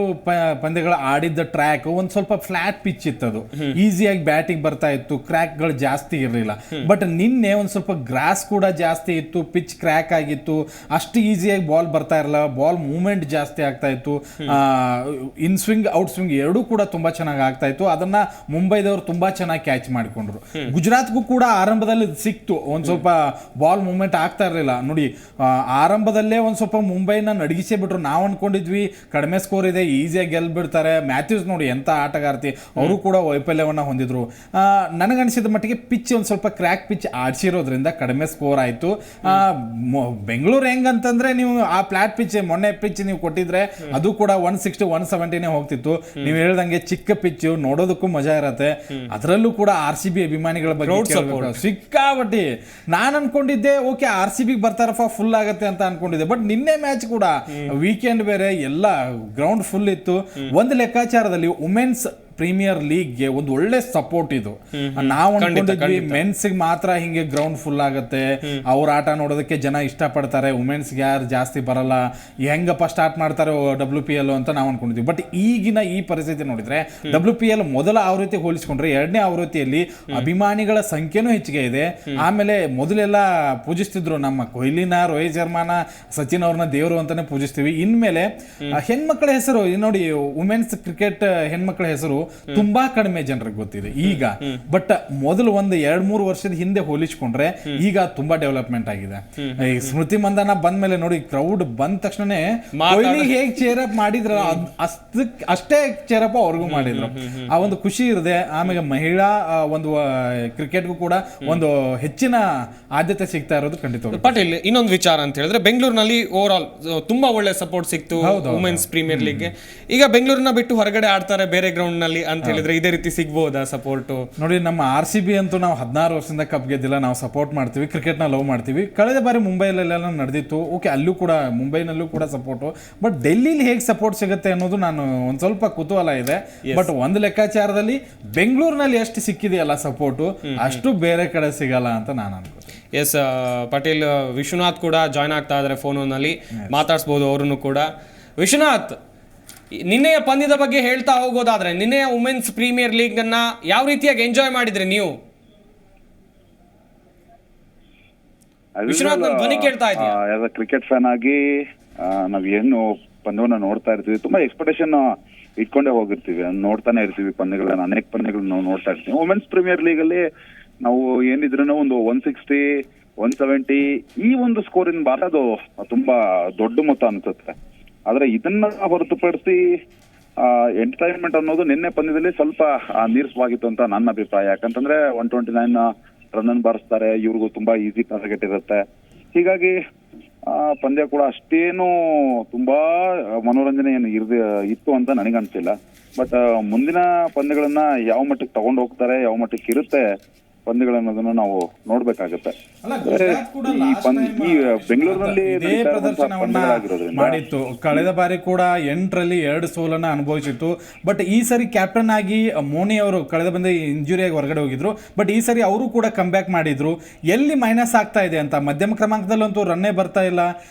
ಪಂದ್ಯಗಳ ಆಡಿದ್ದ ಟ್ರ್ಯಾಕ್ ಒಂದ್ ಸ್ವಲ್ಪ ಫ್ಲಾಟ್ ಪಿಚ್ ಇತ್ತದು, ಈಸಿಯಾಗಿ ಬ್ಯಾಟಿಂಗ್ ಬರ್ತಾ ಇತ್ತು, ಕ್ರ್ಯಾಕ್ ಗಳು ಜಾಸ್ತಿ ಇರಲಿಲ್ಲ. ಬಟ್ ನಿನ್ನೆ ಒಂದ್ ಸ್ವಲ್ಪ ಗ್ರಾಸ್ ಕೂಡ ಜಾಸ್ತಿ ಇತ್ತು, ಪಿಚ್ ಕ್ರ್ಯಾಕ್ ಆಗಿತ್ತು, ಅಷ್ಟು ಈಸಿಯಾಗಿ ಬಾಲ್ ಬರ್ತಾ ಇರಲ್ಲ, ಬಾಲ್ ಮೂವ್ಮೆಂಟ್ ಜಾಸ್ತಿ ಆಗ್ತಾ ಇತ್ತು, ಇನ್ ಸ್ವಿಂಗ್ ಔಟ್ ಸ್ವಿಂಗ್ ಎರಡೂ ಕೂಡ ತುಂಬಾ ಚೆನ್ನಾಗಿ ಆಗ್ತಾ ಇತ್ತು. ಅದನ್ನ ಮುಂಬೈದವರು ತುಂಬಾ ಚೆನ್ನಾಗಿ ಕ್ಯಾಚ್ ಮಾಡಿಕೊಂಡ್ರು. ಗುಜರಾತ್ಗೂ ಕೂಡ ಆರಂಭದಲ್ಲಿ ಸಿಕ್ತು, ಒಂದ್ ಸ್ವಲ್ಪ ಬಾಲ್ ಮೂವ್ಮೆಂಟ್ ಆಗ್ತಾ ಇರಲಿಲ್ಲ ನೋಡಿ. ಆರಂಭದಲ್ಲೇ ಒಂದ್ ಸ್ವಲ್ಪ ಮುಂಬೈನ ನಡಗಿಸೇ ಬಿಟ್ರು. ನಾವು ಅನ್ಕೊಂಡಿದ್ವಿ ಕಡಿಮೆ ಸ್ಕೋರ್ ಇದೆ, ಈಸಿಯಾಗಿ ಗೆಲ್ಬಿಡ್ತಾರೆ. ಮ್ಯಾಥ್ಯೂಸ್ ನೋಡಿ ಎಂತ ಆಟಗಾರ್ತಿ, ಅವರು ಕೂಡ ವೈಫಲ್ಯವನ್ನ ಹೊಂದಿದ್ರು. ನನಗನ್ಸಿದ ಮಟ್ಟಿಗೆ ಪಿಚ್ ಒಂದ್ ಸ್ವಲ್ಪ ಕ್ರ್ಯಾಕ್ ಪಿಚ್ ಆಡ್ಸಿರೋದ್ರಿಂದ ಕಡಿಮೆ ಸ್ಕೋರ್ ಆಯ್ತು. ಬೆಂಗಳೂರು ಹೆಂಗಂತಂದ್ರೆ, ನೀವು ಆ ಫ್ಲಾಟ್ ಪಿಚ್ ಮೊನ್ನೆ ಪಿಚ್ ನೀವು ಕೊಟ್ಟಿದ್ರೆ ಅದು ಕೂಡ 160-170 ಹೋಗ್ತಿತ್ತು. ನೀವು ಹೇಳ್ದಂಗೆ ಚಿಕ್ಕ ಪಿಚ್ ನೋಡೋದಕ್ಕೂ ಮಜಾ ಇರತ್ತೆ. ಅದರಲ್ಲೂ ಕೂಡ RCB ಅಭಿಮಾನಿಗಳ ಬಗ್ಗೆ ಸಿಕ್ಕಾಬಟ್ಟಿ. ನಾನು ಅನ್ಕೊಂಡಿದ್ದೆ ಓಕೆ RCB ಬರ್ತಾರಪ್ಪ ಫುಲ್ ಆಗತ್ತೆ ಅಂತ ಅನ್ಕೊಂಡಿದ್ದೆ. ಅನ್ಕೊಂಡಿದ್ದೆ. ಬಟ್ ನಿನ್ನೆ ಮ್ಯಾಚ್ ಕೂಡ ವೀಕೆಂಡ್ ಬೇರೆ, ಎಲ್ಲ ಗ್ರೌಂಡ್ ಫುಲ್ ಇತ್ತು. ಒಂದು ಲೆಕ್ಕಾಚಾರದಲ್ಲಿ ವುಮೆನ್ಸ್ ಪ್ರೀಮಿಯರ್ ಲೀಗ್ಗೆ ಒಂದು ಒಳ್ಳೆ ಸಪೋರ್ಟ್ ಇದು. ನಾವು ಅನ್ಕೊಂಡಿದ್ವಿ ಮೆನ್ಸ್ಗೆ ಮಾತ್ರ ಹಿಂಗೆ ಗ್ರೌಂಡ್ ಫುಲ್ ಆಗುತ್ತೆ, ಅವ್ರ ಆಟ ನೋಡೋದಕ್ಕೆ ಜನ ಇಷ್ಟಪಡ್ತಾರೆ, ವುಮೆನ್ಸ್ಗೆ ಯಾರು ಜಾಸ್ತಿ ಬರಲ್ಲ, ಹೆಂಗಪ್ಪ ಸ್ಟಾರ್ಟ್ ಮಾಡ್ತಾರೆ WPL ಅಂತ ನಾವು ಅನ್ಕೊಂಡಿದ್ವಿ. ಬಟ್ ಈಗಿನ ಈ ಪರಿಸ್ಥಿತಿ ನೋಡಿದ್ರೆ WPL ಮೊದಲ ಆವೃತ್ತಿ ಹೋಲಿಸ್ಕೊಂಡ್ರೆ ಎರಡನೇ ಆವೃತ್ತಿಯಲ್ಲಿ ಅಭಿಮಾನಿಗಳ ಸಂಖ್ಯೆನೂ ಹೆಚ್ಚಿಗೆ ಇದೆ. ಆಮೇಲೆ ಮೊದಲೆಲ್ಲ ಪೂಜಿಸ್ತಿದ್ರು ನಮ್ಮ ಕೊಹ್ಲಿನ, ರೋಹಿತ್ ಶರ್ಮಾನ, ಸಚಿನ್ ಅವ್ರನ್ನ ದೇವರು ಅಂತಾನೆ ಪೂಜಿಸ್ತೀವಿ. ಇನ್ಮೇಲೆ ಹೆಣ್ಮಕ್ಳ ಹೆಸರು ನೋಡಿ, ವುಮೆನ್ಸ್ ಕ್ರಿಕೆಟ್ ಹೆಣ್ಮಕ್ಳ ಹೆಸರು ತುಂಬಾ ಕಡಿಮೆ ಜನರಿಗೆ ಗೊತ್ತಿದೆ ಈಗ. ಬಟ್ ಮೊದಲು ಒಂದು 2-3 ವರ್ಷದ ಹಿಂದೆ ಹೋಲಿಸ್ಕೊಂಡ್ರೆ ಈಗ ತುಂಬಾ ಡೆವಲಪ್ಮೆಂಟ್ ಆಗಿದೆ. ಈ ಸ್ಮೃತಿ ಮಂದನ ಬಂದ್ಮೇಲೆ ನೋಡಿ, ಕ್ರೌಡ್ ಬಂದ ತಕ್ಷಣನೇ ಕೊಹ್ಲಿ ಹೇಗ್ ಚೇರಪ್ ಮಾಡಿದ್ರ ಅಷ್ಟೇ ಚೇರಪ್ ಅವ್ರಿಗೂ ಮಾಡಿದ್ರು. ಆ ಒಂದು ಖುಷಿ ಇರದೆ. ಆಮೇಲೆ ಮಹಿಳಾ ಒಂದು ಕ್ರಿಕೆಟ್ಗೂ ಕೂಡ ಒಂದು ಹೆಚ್ಚಿನ ಆದ್ಯತೆ ಸಿಗ್ತಾ ಇರೋದು ಖಂಡಿತ. ಪಾಟೀಲ್, ಇನ್ನೊಂದು ವಿಚಾರ ಅಂತ ಹೇಳಿದ್ರೆ, ಬೆಂಗಳೂರಿನಲ್ಲಿ ಓವರ್ ಆಲ್ ತುಂಬಾ ಒಳ್ಳೆ ಸಪೋರ್ಟ್ ಸಿಕ್ತು ವುಮೆನ್ಸ್ ಪ್ರೀಮಿಯರ್ ಲೀಗ್ಗೆ. ಈಗ ಬೆಂಗಳೂರಿನ ಬಿಟ್ಟು ಹೊರಗಡೆ ಆಡ್ತಾರೆ ಬೇರೆ ಗ್ರೌಂಡ್ ನಲ್ಲಿ ಅಂತ ಹೇಳಿದ್ರೆ ಇದೇ ರೀತಿ ಸಿಗ್ಬೋದಾ ಸಪೋರ್ಟ್? ನೋಡಿ, ನಮ್ಮ RCB ಅಂತೂ ನಾವು 16 ವರ್ಷದಿಂದ ಕಪ್ ಗೆದ್ದಿಲ್ಲ. ನಾವು ಸಪೋರ್ಟ್ ಮಾಡ್ತೀವಿ, ಕ್ರಿಕೆಟ್ನ ಲವ್ ಮಾಡ್ತೀವಿ. ಕಳೆದ ಬಾರಿ ಮುಂಬೈಲೆಲ್ಲ ನಡೆದಿತ್ತು, ಓಕೆ, ಅಲ್ಲೂ ಕೂಡ ಮುಂಬೈನಲ್ಲೂ ಕೂಡ ಸಪೋರ್ಟು. ಬಟ್ ಡೆಲ್ಲಿಲಿ ಹೇಗೆ ಸಪೋರ್ಟ್ ಸಿಗುತ್ತೆ ಅನ್ನೋದು ನಾನು ಒಂದು ಸ್ವಲ್ಪ ಕುತೂಹಲ ಇದೆ. ಬಟ್ ಒಂದು ಲೆಕ್ಕಾಚಾರದಲ್ಲಿ ಬೆಂಗಳೂರಿನಲ್ಲಿ ಎಷ್ಟು ಸಿಕ್ಕಿದೆಯಲ್ಲ ಸಪೋರ್ಟು, ಅಷ್ಟು ಬೇರೆ ಕಡೆ ಸಿಗಲ್ಲ ಅಂತ ನಾನು ಅನ್ಕೋತೀನಿ. ಎಸ್ ಪಾಟೀಲ್, ವಿಶ್ವನಾಥ್ ಕೂಡ ಜಾಯ್ನ್ ಆಗ್ತಾ ಇದ್ದಾರೆ ಫೋನಲ್ಲಿ, ಮಾತಾಡ್ಸ್ಬೋದು ಅವ್ರನ್ನು ಕೂಡ. ವಿಶ್ವನಾಥ್, ನಿನ್ನೆಯ ಪಂದ್ಯದ ಬಗ್ಗೆ ಹೇಳ್ತಾ ಹೋಗೋದಾದ್ರೆ, ನಿನ್ನೆಯ ವುಮೆನ್ಸ್ ಪ್ರೀಮಿಯರ್ ಲೀಗ್ ಅನ್ನ ಯಾವ ರೀತಿಯಾಗಿ ಎಂಜಾಯ್ ಮಾಡಿದ್ರಿ ನೀವು? ವಿಶ್ವನಾಥ್, ಧ್ವನಿ ಕೇಳ್ತಾ ಇದೆಯಾ? ಕ್ರಿಕೆಟ್ ಫ್ಯಾನ್ ಆಗಿ ನಾವ್ ಏನು ಪಂದ್ಯವನ್ನ ನೋಡ್ತಾ ಇರ್ತೀವಿ, ತುಂಬಾ ಎಕ್ಸ್ಪೆಕ್ಟೇಷನ್ ಇಟ್ಕೊಂಡೇ ಹೋಗಿರ್ತೀವಿ, ನೋಡ್ತಾನೆ ಇರ್ತೀವಿ ಪಂದ್ಯಗಳನ್ನ, ಅನೇಕ ಪಂದ್ಯಗಳನ್ನ ನಾವು ನೋಡ್ತಾ ಇರ್ತೀವಿ. ವುಮೆನ್ಸ್ ಪ್ರೀಮಿಯರ್ ಲೀಗ್ ಅಲ್ಲಿ ನಾವು ಏನಿದ್ರು ಒಂದು 160, 170 ಈ ಒಂದು ಸ್ಕೋರಿನ ಬಾರ ಅದು ತುಂಬಾ ದೊಡ್ಡ ಮೊತ್ತ ಅನ್ಸುತ್ತೆ. ಆದ್ರೆ ಇದನ್ನ ಹೊರತುಪಡಿಸಿ ಎಂಟರ್ಟೈನ್ಮೆಂಟ್ ಅನ್ನೋದು ನಿನ್ನೆ ಪಂದ್ಯದಲ್ಲಿ ಸ್ವಲ್ಪ ನೀರಸವಾಗಿತ್ತು ಅಂತ ನನ್ನ ಅಭಿಪ್ರಾಯ. ಯಾಕಂತಂದ್ರೆ 129 ರನ್ ಬಾರಿಸ್ತಾರೆ, ಇವ್ರಿಗೂ ತುಂಬಾ ಈಸಿ ಟಾರ್ಗೆಟ್ ಇರುತ್ತೆ. ಹೀಗಾಗಿ ಪಂದ್ಯ ಕೂಡ ಅಷ್ಟೇನು ತುಂಬಾ ಮನೋರಂಜನೆ ಏನು ಇತ್ತು ಅಂತ ನನಗನ್ಸಿಲ್ಲ. ಬಟ್ ಮುಂದಿನ ಪಂದ್ಯಗಳನ್ನ ಯಾವ ಮಟ್ಟಕ್ಕೆ ತಗೊಂಡು ಹೋಗ್ತಾರೆ, ಯಾವ ಮಟ್ಟಕ್ಕೆ ಇರುತ್ತೆ ಪಂದ್ಯಗಳನ್ನೋದನ್ನ ನಾವು ನೋಡ್ಬೇಕಾಗತ್ತೆ. ಈ ಬೆಂಗಳೂರಿನಲ್ಲಿ ಮಾಡಿತ್ತು, ಕಳೆದ ಬಾರಿ ಕೂಡ 8ರಲ್ಲಿ 2 ಸೋಲನ್ನ ಅನುಭವಿಸಿತ್ತು. ಬಟ್ ಈ ಸರಿ ಕ್ಯಾಪ್ಟನ್ ಆಗಿ ಮೋನಿ ಅವರು ಕಳೆದ ಬಂದ ಇಂಜುರಿಯಾಗಿ ಹೊರಗಡೆ ಹೋಗಿದ್ರು. ಬಟ್ ಈ ಸರಿ ಅವರು ಕೂಡ ಕಮ್ ಬ್ಯಾಕ್ ಮಾಡಿದ್ರು. ಎಲ್ಲಿ ಮೈನಸ್ ಆಗ್ತಾ ಇದೆ ಅಂತ, ಮಧ್ಯಮ ಕ್ರಮಾಂಕದಲ್ಲಂತೂ ರನ್ನೇ ಬರ್ತಾ ಇಲ್ಲ.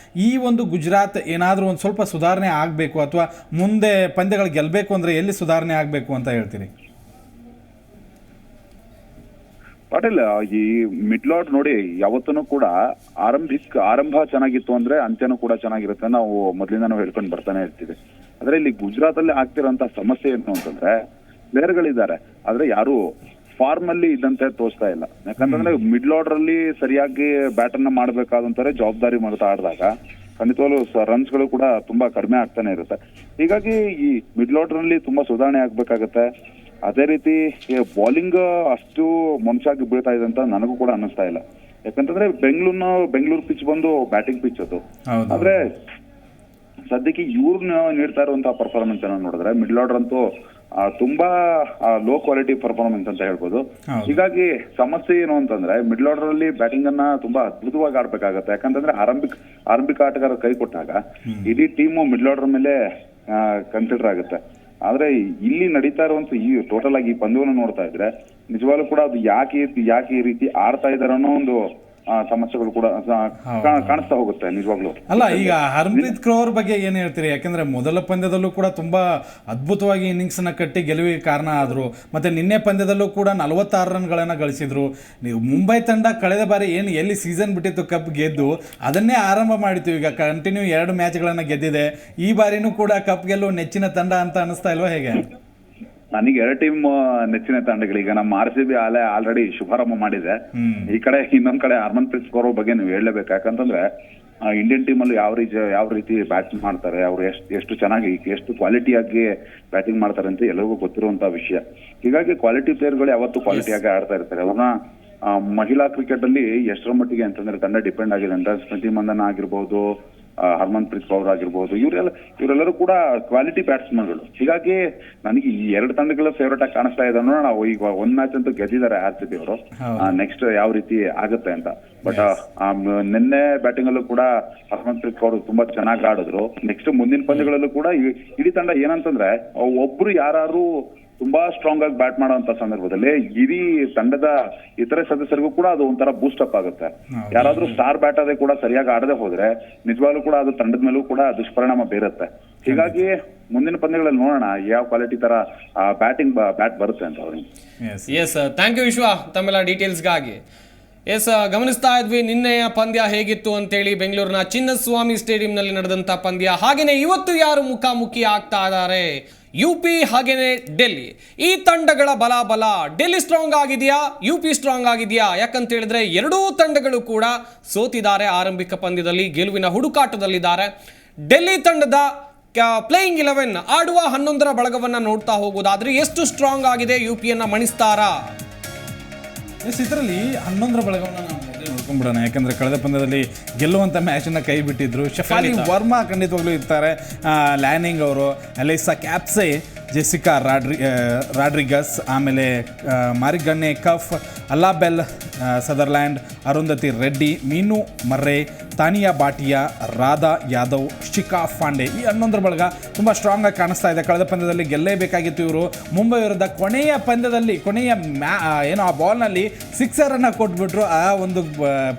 ಈ ಒಂದು ಗುಜರಾತ್ ಏನಾದ್ರೂ ಒಂದು ಸ್ವಲ್ಪ ಸುಧಾರಣೆ ಆಗ್ಬೇಕು, ಅಥವಾ ಮುಂದೆ ಪಂದ್ಯಗಳು ಗೆಲ್ಬೇಕು ಅಂದ್ರೆ ಎಲ್ಲಿ ಸುಧಾರಣೆ ಆಗ್ಬೇಕು ಅಂತ ಹೇಳ್ತೀರಿ? ಪಾಟೀಲ್, ಈ ಮಿಡ್ಲ್ ಆರ್ಡರ್ ನೋಡಿ, ಯಾವತ್ತೂ ಕೂಡ ಆರಂಭ ಚೆನ್ನಾಗಿತ್ತು ಅಂದ್ರೆ ಅಂತ್ಯನೂ ಕೂಡ ಚೆನ್ನಾಗಿರುತ್ತೆ. ನಾವು ಮೊದಲಿಂದ ನಾವು ಹೇಳ್ಕೊಂಡು ಬರ್ತಾನೆ ಇರ್ತೀವಿ. ಆದ್ರೆ ಇಲ್ಲಿ ಗುಜರಾತ್ ಅಲ್ಲಿ ಆಗ್ತಿರೋಂತ ಸಮಸ್ಯೆ ಏನು ಅಂತಂದ್ರೆ, ಪ್ಲೇಯರ್ಗಳಿದ್ದಾರೆ ಆದ್ರೆ ಯಾರು ಫಾರ್ಮ್ ಅಲ್ಲಿ ಇದ್ದಂತೆ ತೋರಿಸ್ತಾ ಇಲ್ಲ. ಯಾಕಂತಂದ್ರೆ ಮಿಡ್ಲ್ ಆರ್ಡರ್ ಅಲ್ಲಿ ಸರಿಯಾಗಿ ಬ್ಯಾಟರ್ನ ಮಾಡ್ಬೇಕಾದಂತಾರೆ ಜವಾಬ್ದಾರಿ ಮಾಡ್ತಾ ಆಡಿದಾಗ ಖಂಡಿತವಾಗ್ಲೂ ರನ್ಸ್ ಗಳು ಕೂಡ ತುಂಬಾ ಕಡಿಮೆ ಆಗ್ತಾನೆ ಇರುತ್ತೆ. ಹೀಗಾಗಿ ಈ ಮಿಡ್ಲ್ ಆರ್ಡರ್ ಅಲ್ಲಿ ತುಂಬಾ ಸುಧಾರಣೆ ಆಗ್ಬೇಕಾಗತ್ತೆ. ಅದೇ ರೀತಿ ಬೌಲಿಂಗ್ ಅಷ್ಟು ಮೊನ್ಸಾಗಿ ಬೀಳ್ತಾ ಇದೆ ಅಂತ ನನಗೂ ಕೂಡ ಅನ್ನಿಸ್ತಾ ಇಲ್ಲ. ಯಾಕಂತಂದ್ರೆ ಬೆಂಗಳೂರು ಪಿಚ್ ಬಂದು ಬ್ಯಾಟಿಂಗ್ ಪಿಚ್ ಅದು. ಆದ್ರೆ ಸದ್ಯಕ್ಕೆ ಇವ್ರು ನೀಡ್ತಾ ಇರುವಂತಹ ಪರ್ಫಾರ್ಮೆನ್ಸ್ ಅನ್ನ ನೋಡಿದ್ರೆ ಮಿಡ್ಲ್ ಆರ್ಡರ್ ಅಂತೂ ತುಂಬಾ ಲೋ ಕ್ವಾಲಿಟಿ ಪರ್ಫಾರ್ಮೆನ್ಸ್ ಅಂತ ಹೇಳ್ಬೋದು. ಹೀಗಾಗಿ ಸಮಸ್ಯೆ ಏನು ಅಂತಂದ್ರೆ ಮಿಡ್ಲ್ ಆರ್ಡರ್ ಅಲ್ಲಿ ಬ್ಯಾಟಿಂಗ್ ಅನ್ನ ತುಂಬಾ ಅದ್ಭುತವಾಗಿ ಆಡ್ಬೇಕಾಗತ್ತೆ. ಯಾಕಂತಂದ್ರೆ ಆರಂಭಿಕ ಆಟಗಾರ ಕೈ ಕೊಟ್ಟಾಗ ಇಡೀ ಟೀಮು ಮಿಡ್ಲ್ ಆರ್ಡರ್ ಮೇಲೆ ಕನ್ಸಿಡರ್ ಆಗುತ್ತೆ. ಆದ್ರೆ ಇಲ್ಲಿ ನಡೀತಾ ಇರುವಂತ ಈ ಟೋಟಲ್ ಆಗಿ ಈ ಪಂದ್ಯವನ್ನು ನೋಡ್ತಾ ಇದ್ರೆ ನಿಜವಾಗ್ಲೂ ಕೂಡ ಅದು ಯಾಕೆ ಈ ರೀತಿ ಆಡ್ತಾ ಇದಾರೆ ಅನ್ನೋ ಒಂದು ಸಮಸ್ಯೆಗಳು ಕೂಡ ಕಾಣಿಸ್ತಾ ಹೋಗುತ್ತೆ ನಿಜವಾಗ್ಲೂ. ಅಲ್ಲ, ಈಗ ಹರ್ಮನ್ಪ್ರೀತ್ ಕೌರ್ ಬಗ್ಗೆ ಏನ್ ಹೇಳ್ತೀರಿ? ಯಾಕಂದ್ರೆ ಮೊದಲ ಪಂದ್ಯದಲ್ಲೂ ಕೂಡ ತುಂಬಾ ಅದ್ಭುತವಾಗಿ ಇನ್ನಿಂಗ್ಸ್ ನ ಕಟ್ಟಿ ಗೆಲುವಿಗೆ ಕಾರಣ ಆದ್ರು. ಮತ್ತೆ ನಿನ್ನೆ ಪಂದ್ಯದಲ್ಲೂ ಕೂಡ 46 ರನ್ಗಳನ್ನ ಗಳಿಸಿದ್ರು. ನೀವು ಮುಂಬೈ ತಂಡ ಕಳೆದ ಬಾರಿ ಏನು ಎಲ್ಲಿ ಸೀಸನ್ ಬಿಟ್ಟಿತ್ತು ಕಪ್ ಗೆದ್ದು ಅದನ್ನೇ ಆರಂಭ ಮಾಡಿತ್ತು. ಈಗ ಕಂಟಿನ್ಯೂ 2 ಮ್ಯಾಚ್ಗಳನ್ನ ಗೆದ್ದಿದೆ. ಈ ಬಾರಿನೂ ಕೂಡ ಕಪ್ ಗೆಲ್ಲುವ ನೆಚ್ಚಿನ ತಂಡ ಅಂತ ಅನಿಸ್ತಾ ಇಲ್ವಾ ಹೇಗೆ? ನನಗೆ 2 ಟೀಮ್ ನೆಚ್ಚಿನ ತಂಡಗಳು. ಈಗ ನಮ್ಮ RCB ಆಲ್ರೆಡಿ ಶುಭಾರಂಭ ಮಾಡಿದೆ. ಈ ಕಡೆ ಇನ್ನೊಂದ್ ಕಡೆ ಹರ್ಮನ್ಪ್ರೀತ್ ಕೌರ್ ಬಗ್ಗೆ ನೀವು ಹೇಳಲೇಬೇಕು. ಯಾಕಂತಂದ್ರೆ ಇಂಡಿಯನ್ ಟೀಮ್ ಅಲ್ಲಿ ಯಾವ ರೀತಿ ಬ್ಯಾಟಿಂಗ್ ಮಾಡ್ತಾರೆ, ಅವ್ರು ಎಷ್ಟು ಚೆನ್ನಾಗಿ ಎಷ್ಟು ಕ್ವಾಲಿಟಿಯಾಗಿ ಬ್ಯಾಟಿಂಗ್ ಮಾಡ್ತಾರೆ ಅಂತ ಎಲ್ಲರಿಗೂ ಗೊತ್ತಿರುವಂತಹ ವಿಷಯ. ಹೀಗಾಗಿ ಕ್ವಾಲಿಟಿ ಪ್ಲೇಯರ್ಗಳು ಯಾವತ್ತೂ ಕ್ವಾಲಿಟಿಯಾಗಿ ಆಡ್ತಾ ಇರ್ತಾರೆ. ಅವ್ರನ್ನ ಮಹಿಳಾ ಕ್ರಿಕೆಟ್ ಅಲ್ಲಿ ಎಷ್ಟರ ಮಟ್ಟಿಗೆ ಅಂತಂದ್ರೆ ತಂಡ ಡಿಪೆಂಡ್ ಆಗಿದೆ ಅಂತ ಸ್ಮೃತಿ ಮಂದನ ಆಗಿರ್ಬೋದು, ಹರ್ಮನ್ಪ್ರೀತ್ ಕೌರ್ ಆಗಿರ್ಬೋದು, ಇವರೆಲ್ಲರೂ ಕೂಡ ಕ್ವಾಲಿಟಿ ಬ್ಯಾಟ್ಸ್ಮನ್ಗಳು. ಹೀಗಾಗಿ ನನಗೆ ಈ ಎರಡು ತಂಡಗಳ ಫೇವರೇಟ್ ಆಗಿ ಕಾಣಿಸ್ತಾ ಇದೆ. ನೋಡೋಣ, ಈಗ ಒಂದ್ ಮ್ಯಾಚ್ ಅಂತೂ ಗೆದ್ದಿದ್ದಾರೆ RCB ಅವರು. ನೆಕ್ಸ್ಟ್ ಯಾವ ರೀತಿ ಆಗುತ್ತೆ ಅಂತ. ಬಟ್ ನಿನ್ನೆ ಬ್ಯಾಟಿಂಗ್ ಅಲ್ಲೂ ಕೂಡ ಹರ್ಮನ್ಪ್ರೀತ್ ಕೌರ್ ತುಂಬಾ ಚೆನ್ನಾಗಿ ಆಡಿದ್ರು. ನೆಕ್ಸ್ಟ್ ಮುಂದಿನ ಪಂದ್ಯಗಳಲ್ಲೂ ಕೂಡ ಇಡೀ ತಂಡ ಏನಂತಂದ್ರೆ ಒಬ್ರು ಯಾರು ತುಂಬಾ ಸ್ಟ್ರಾಂಗ್ ಆಗಿ ಬ್ಯಾಟ್ ಮಾಡುವಂತ ಸಂದರ್ಭದಲ್ಲಿ ಇಡೀ ತಂಡದ ಇತರೆ ಸದಸ್ಯರಿಗೂ ಕೂಡ ಅದು ಒಂಥರ ಬೂಸ್ಟ್ ಅಪ್ ಆಗುತ್ತೆ. ಯಾರಾದ್ರೂ ಸ್ಟಾರ್ ಬ್ಯಾಟ್ ಅದೇ ಕೂಡ ಸರಿಯಾಗಿ ಆಡದೆ ಹೋದ್ರೆ ನಿಜವಾಗ್ಲೂ ಕೂಡ ಅದು ತಂಡದ ಮೇಲೂ ಕೂಡ ದುಷ್ಪರಿಣಾಮ ಬೀರುತ್ತೆ. ಹೀಗಾಗಿ ಮುಂದಿನ ಪಂದ್ಯಗಳಲ್ಲಿ ನೋಡೋಣ ಯಾವ ಕ್ವಾಲಿಟಿ ತರ ಬ್ಯಾಟ್ ಬರುತ್ತೆ ಅಂತ ಅವ್ರಿಗೆ. ಎಸ್, ಥ್ಯಾಂಕ್ ಯು ವಿಶ್ವ ತಮ್ಮೆಲ್ಲ ಡೀಟೇಲ್ಸ್ಗಾಗಿ. ಎಸ್, ಗಮನಿಸ್ತಾ ಇದ್ವಿ ನಿನ್ನೆಯ ಪಂದ್ಯ ಹೇಗಿತ್ತು ಅಂತೇಳಿ. ಬೆಂಗಳೂರಿನ ಚಿನ್ನಸ್ವಾಮಿ ಸ್ಟೇಡಿಯಂನಲ್ಲಿ ನಡೆದಂಥ ಪಂದ್ಯ. ಹಾಗೇನೆ ಇವತ್ತು ಯಾರು ಮುಖಾಮುಖಿ ಆಗ್ತಾ ಇದ್ದಾರೆ, UP ಹಾಗೇನೆ ಡೆಲ್ಲಿ. ಈ ತಂಡಗಳ ಬಲ ಡೆಲ್ಲಿ ಸ್ಟ್ರಾಂಗ್ ಆಗಿದೆಯಾ, UP ಸ್ಟ್ರಾಂಗ್ ಆಗಿದೆಯಾ? ಯಾಕಂತ ಹೇಳಿದ್ರೆ ಎರಡೂ ತಂಡಗಳು ಕೂಡ ಸೋತಿದ್ದಾರೆ ಆರಂಭಿಕ ಪಂದ್ಯದಲ್ಲಿ, ಗೆಲುವಿನ ಹುಡುಕಾಟದಲ್ಲಿದ್ದಾರೆ. ಡೆಲ್ಲಿ ತಂಡದ ಪ್ಲೇಯಿಂಗ್ 11 ಆಡುವ 11ರ ಬಳಗವನ್ನ ನೋಡ್ತಾ ಹೋಗೋದಾದ್ರೆ ಎಷ್ಟು ಸ್ಟ್ರಾಂಗ್ ಆಗಿದೆ, UPಯನ್ನ ಮಣಿಸ್ತಾರಾ? ಇದರಲ್ಲಿ 11ರ ಬಳಗವನ್ನು ನಾವು ನೋಡ್ಕೊಂಡ್ಬಿಡೋಣ. ಯಾಕಂದ್ರೆ ಕಳೆದ ಪಂದ್ಯದಲ್ಲಿ ಗೆಲ್ಲುವಂಥ ಮ್ಯಾಚನ್ನು ಕೈ ಬಿಟ್ಟಿದ್ರು. ಶಫಾಲಿ ವರ್ಮಾ ಖಂಡಿತವಾಗ್ಲೂ ಇರ್ತಾರೆ, ಲ್ಯಾನಿಂಗ್ ಅವರು, ಅಲೈಸಾ ಕ್ಯಾಪ್ಸೆ, ಜೆಸಿಕಾ ರಾಡ್ರಿಗಸ್, ಆಮೇಲೆ ಮಾರಿಗನ್ನೆ ಕಫ್, ಅಲ್ಲಾಬೆಲ್ ಸದರ್ಲ್ಯಾಂಡ್, ಅರುಂಧತಿ ರೆಡ್ಡಿ, ಮೀನು ಮರ್ರೆ, ತಾನಿಯಾ ಭಾಟಿಯಾ, ರಾಧಾ ಯಾದವ್, ಶಿಖಾ ಪಾಂಡೆ. ಈ 11ರ ಬಳಗ ತುಂಬ ಸ್ಟ್ರಾಂಗ್ ಆಗಿ ಕಾಣಿಸ್ತಾ ಇದೆ. ಕಳೆದ ಪಂದ್ಯದಲ್ಲಿ ಗೆಲ್ಲೇಬೇಕಾಗಿತ್ತು ಇವರು. ಮುಂಬೈ ವಿರುದ್ಧ ಕೊನೆಯ ಪಂದ್ಯದಲ್ಲಿ ಏನೋ ಆ ಬಾಲ್ನಲ್ಲಿ ಸಿಕ್ಸರನ್ನು ಕೊಟ್ಬಿಟ್ರು. ಆ ಒಂದು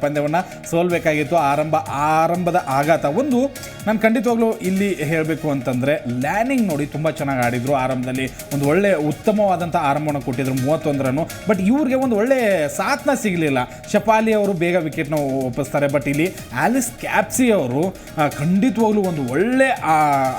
ಪಂದ್ಯವನ್ನು ಸೋಲ್ಬೇಕಾಗಿತ್ತು. ಆರಂಭದ ಆಘಾತ ಒಂದು ನಾನು ಖಂಡಿತವಾಗ್ಲೂ ಇಲ್ಲಿ ಹೇಳಬೇಕು ಅಂತಂದರೆ ಲ್ಯಾನಿಂಗ್ ನೋಡಿ ತುಂಬ ಚೆನ್ನಾಗಿ ಆಡಿದರು. ಆರಂಭದಲ್ಲಿ ಒಂದು ಒಳ್ಳೆ ಉತ್ತಮವಾದಂಥ ಆರಂಭವನ್ನು ಕೊಟ್ಟಿದ್ರು, 31 ರನ್ನು. ಬಟ್ ಇವ್ರಿಗೆ ಒಂದು ಒಳ್ಳೆ ಸಾಥ್ನ ಸಿಗಲಿಲ್ಲ. ಶಫಾಲಿ ಅವರು ಬೇಗ ವಿಕೆಟ್ನ ಒಪ್ಪಿಸ್ತಾರೆ. ಬಟ್ ಇಲ್ಲಿ ಆಲಿಸ್ ಕ್ಯಾಪ್ಸಿ ಅವರು ಖಂಡಿತವಾಗ್ಲೂ ಒಂದು ಒಳ್ಳೆ